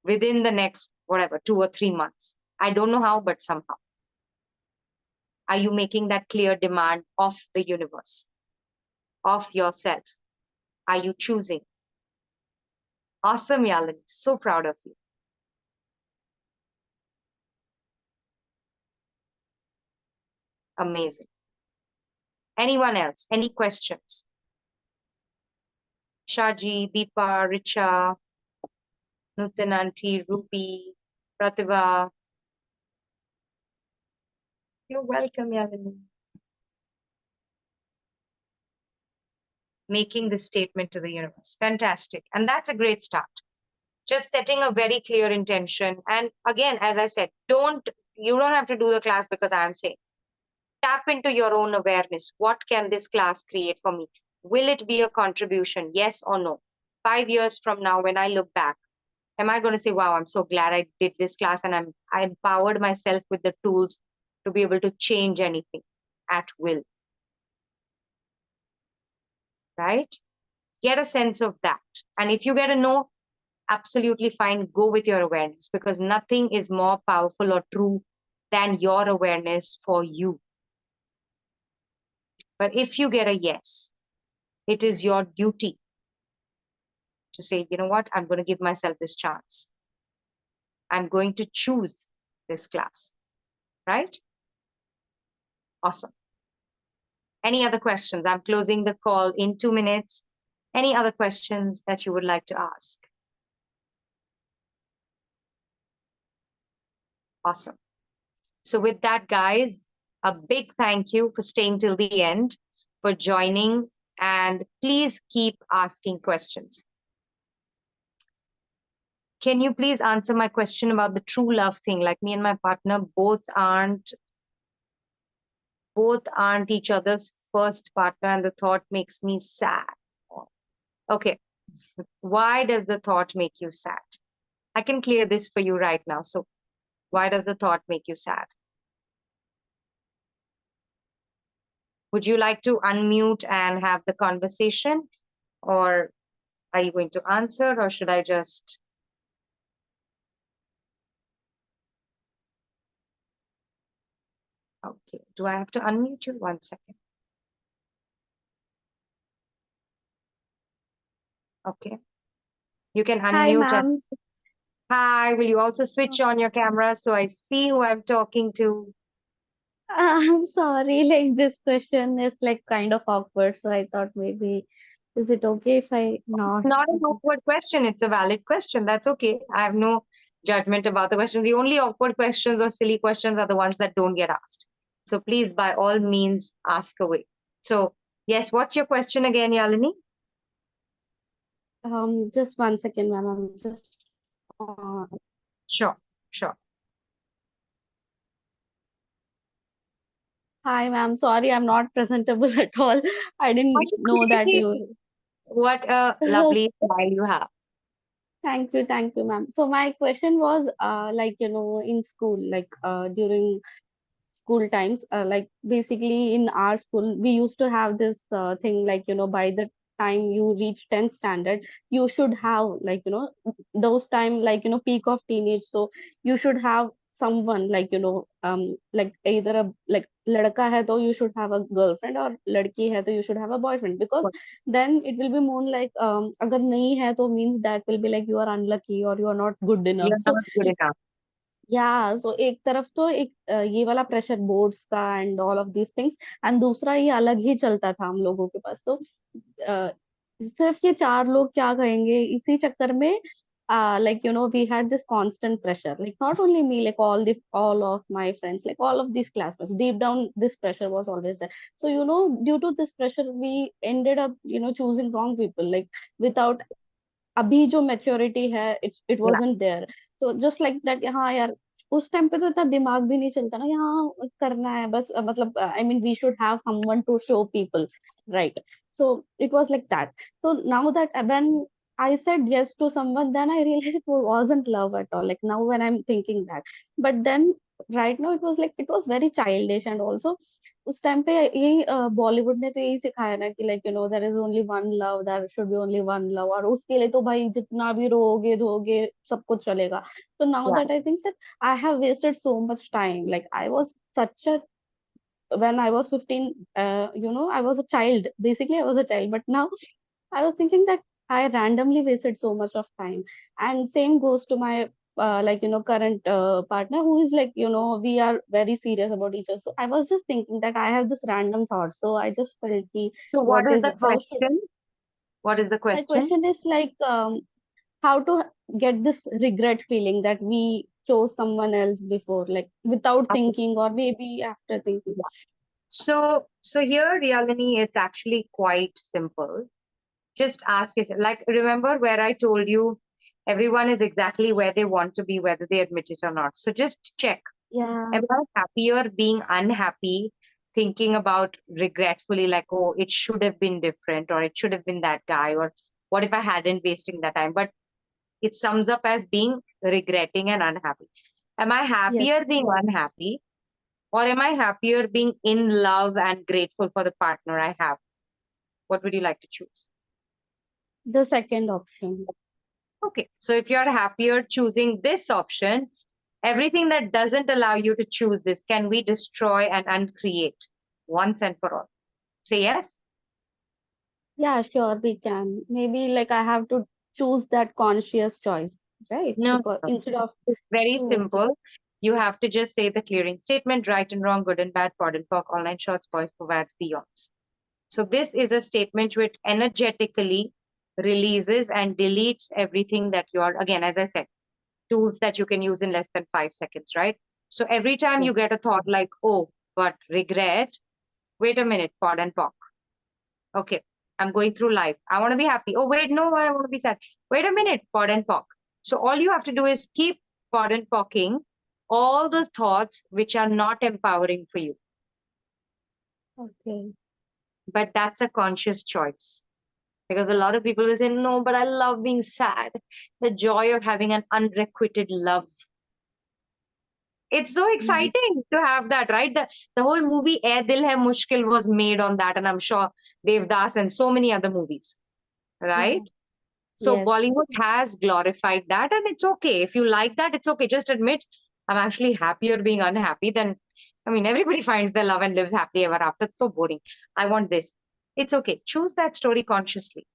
within the next, whatever, 2 or 3 months. I don't know how, but somehow. Are you making that clear demand of the universe, of yourself? Are you choosing? Awesome, Yalini. So proud of you. Amazing. Anyone else? Any questions? Shaji, Deepa, Richa, Nutan Auntie, Ruby, Pratibha. You're welcome, Yalini. Making this statement to the universe. Fantastic. And that's a great start. Just setting a very clear intention. And again, as I said, you don't have to do the class because I'm saying. Tap into your own awareness. What can this class create for me? Will it be a contribution? Yes or no? 5 years from now, when I look back, am I going to say, wow, I'm so glad I did this class and I empowered myself with the tools to be able to change anything at will, right? Get a sense of that. And if you get a no, absolutely fine. Go with your awareness because nothing is more powerful or true than your awareness for you. But if you get a yes, it is your duty to say, you know what, I'm going to give myself this chance. I'm going to choose this class, right? Awesome. Any other questions? I'm closing the call in 2 minutes. Any other questions that you would like to ask? Awesome. So with that, guys, a big thank you for staying till the end, for joining, and please keep asking questions. Can you please answer my question about the true love thing? Like me and my partner both aren't each other's first partner, and the thought makes me sad. Okay, why does the thought make you sad? I can clear this for you right now. So why does the thought make you sad? Would you like to unmute and have the conversation, or are you going to answer, or should I just? Okay, do I have to unmute you? 1 second. Okay, you can Hi, unmute and ma'am. hi. Will you also switch on your camera so I see who I'm talking to? I'm sorry, like this question is like kind of awkward, so I thought maybe is it okay if I It's not? not an awkward question. It's a valid question. That's okay. I have no judgment about the question. The only awkward questions or silly questions are the ones that don't get asked. So please, by all means, ask away. So, yes, what's your question again, Yalini? Just 1 second, ma'am. I'm just Sure, sure. Hi, ma'am. Sorry, I'm not presentable at all. I Are didn't you know that crazy? you. What a lovely smile you have. Thank you, ma'am. So my question was, like in school, like during school times, like basically in our school we used to have this thing, like by the time you reach 10th standard you should have, like those time, like peak of teenage, so you should have someone, like like either a, like ladka hai to you should have a girlfriend, or ladki hai to you should have a boyfriend, because then it will be more like agar nahi hai to means that will be like you are unlucky or you are not good enough. You're So not good enough. या सो एक तरफ तो एक ये वाला pressure boards का and all of these things, and दूसरा ये अलग ही चलता था हम लोगों के पास, तो सिर्फ ये चार लोग क्या कहेंगे इसी चक्कर में, like we had this constant pressure, like not only me, like all of my friends, like all of these classmates, deep down this pressure was always there. So due to this pressure we ended up choosing wrong people, like without अभी जो maturity है, it Yeah. Wasn't there, so just like that, हाँ यार उस time पे तो इतना दिमाग भी नहीं चलता ना, यहाँ करना है बस, मतलब I mean we should have someone to show people, right? So it was like that. So now that when I said yes to someone, then I realized it wasn't love at all. Like now when I'm thinking back, but then right now it was like it was very childish, and also उस time पे यही बॉलीवुड ने तो यही सिखाया ना कि like there is only one love, there should be only one love, और उसके लिए तो भाई जितना भी रोगे धोगे सब कुछ चलेगा. So now Yeah. that I think that I have wasted so much time. Like I was such a when I was 15, I was a child. Basically, I was a child. But now I was thinking that I randomly wasted so much of time. And same goes to my current partner, who is like, we are very serious about each other. So I was just thinking that I have this random thought. So I just felt ki, So what what is is, the how should, question? What is the my question? question is like, how to get this regret feeling that we chose someone else before, like without Okay. thinking or maybe after thinking. Yeah. So here, Realini, it's actually quite simple. Just ask yourself, like, remember where I told you everyone is exactly where they want to be, whether they admit it or not. So just check. Yeah. Am I happier being unhappy, thinking about regretfully, like, oh, it should have been different, or it should have been that guy, or what if I hadn't wasting that time? But it sums up as being regretting and unhappy. Am I Yes. happier being unhappy, or am I happier being in love and grateful for the partner I have? What would you like to choose? The second option. Okay, so if you're happier choosing this option, everything that doesn't allow you to choose this, can we destroy and uncreate once and for all? Say yes? Yeah, sure, we can. Maybe like I have to choose that conscious choice, right? No, Because no. instead of, It's very oh, okay. simple. You have to just say the clearing statement, right and wrong, good and bad, pod and poc, online shorts, boys, provides, beyonds. So this is a statement which energetically releases and deletes everything that you're, again, as I said, tools that you can use in less than 5 seconds, right? So every time you Yes, get a thought like, oh, but regret, wait a minute, pod and poc. Okay, I'm going through life. I want to be happy. Oh, wait, no, I want to be sad. Wait a minute, pod and poc. So all you have to do is keep pod and pocking all those thoughts which are not empowering for you. okay. But that's a conscious choice. Because a lot of people will say, no, but I love being sad. The joy of having an unrequited love. It's so Mhm. exciting to have that, right? The whole movie Air Dil Hai Mushkil was made on that, and I'm sure Devdas and so many other movies, Yeah, right? So yes, Bollywood has glorified that, and it's okay. If you like that, it's okay. Just admit, I'm actually happier being unhappy than, I mean, everybody finds their love and lives happily ever after. It's so boring. I want this. It's okay. Choose that story consciously.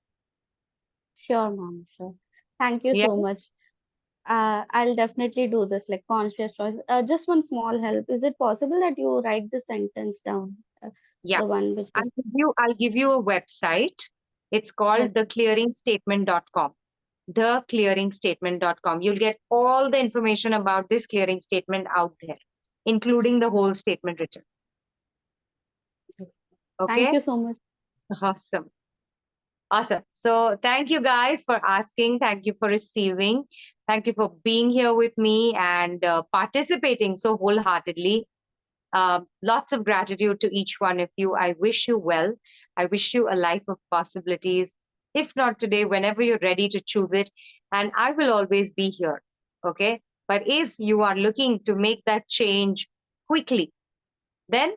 sure, ma'am, sure. Thank you Yeah. so much. I'll definitely do this, like conscious choice. Just one small help. Is it possible that you write the sentence down? Yeah. The one which is, I'll give you a website. It's called okay, theclearingstatement.com. Theclearingstatement.com. You'll get all the information about this clearing statement out there, including the whole statement written. okay. Thank Okay? you so much. Awesome. Awesome. So thank you guys for asking. Thank you for receiving. Thank you for being here with me and participating so wholeheartedly. Lots of gratitude to each one of you. I wish you well. I wish you a life of possibilities. If not today, whenever you're ready to choose it. And I will always be here. Okay. But if you are looking to make that change quickly, then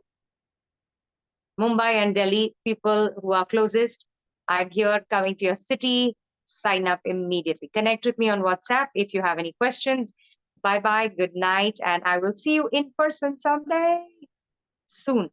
Mumbai and Delhi people who are closest, I'm here coming to your city. Sign up immediately. Connect with me on WhatsApp if you have any questions. Bye bye. Good night. And I will see you in person someday soon.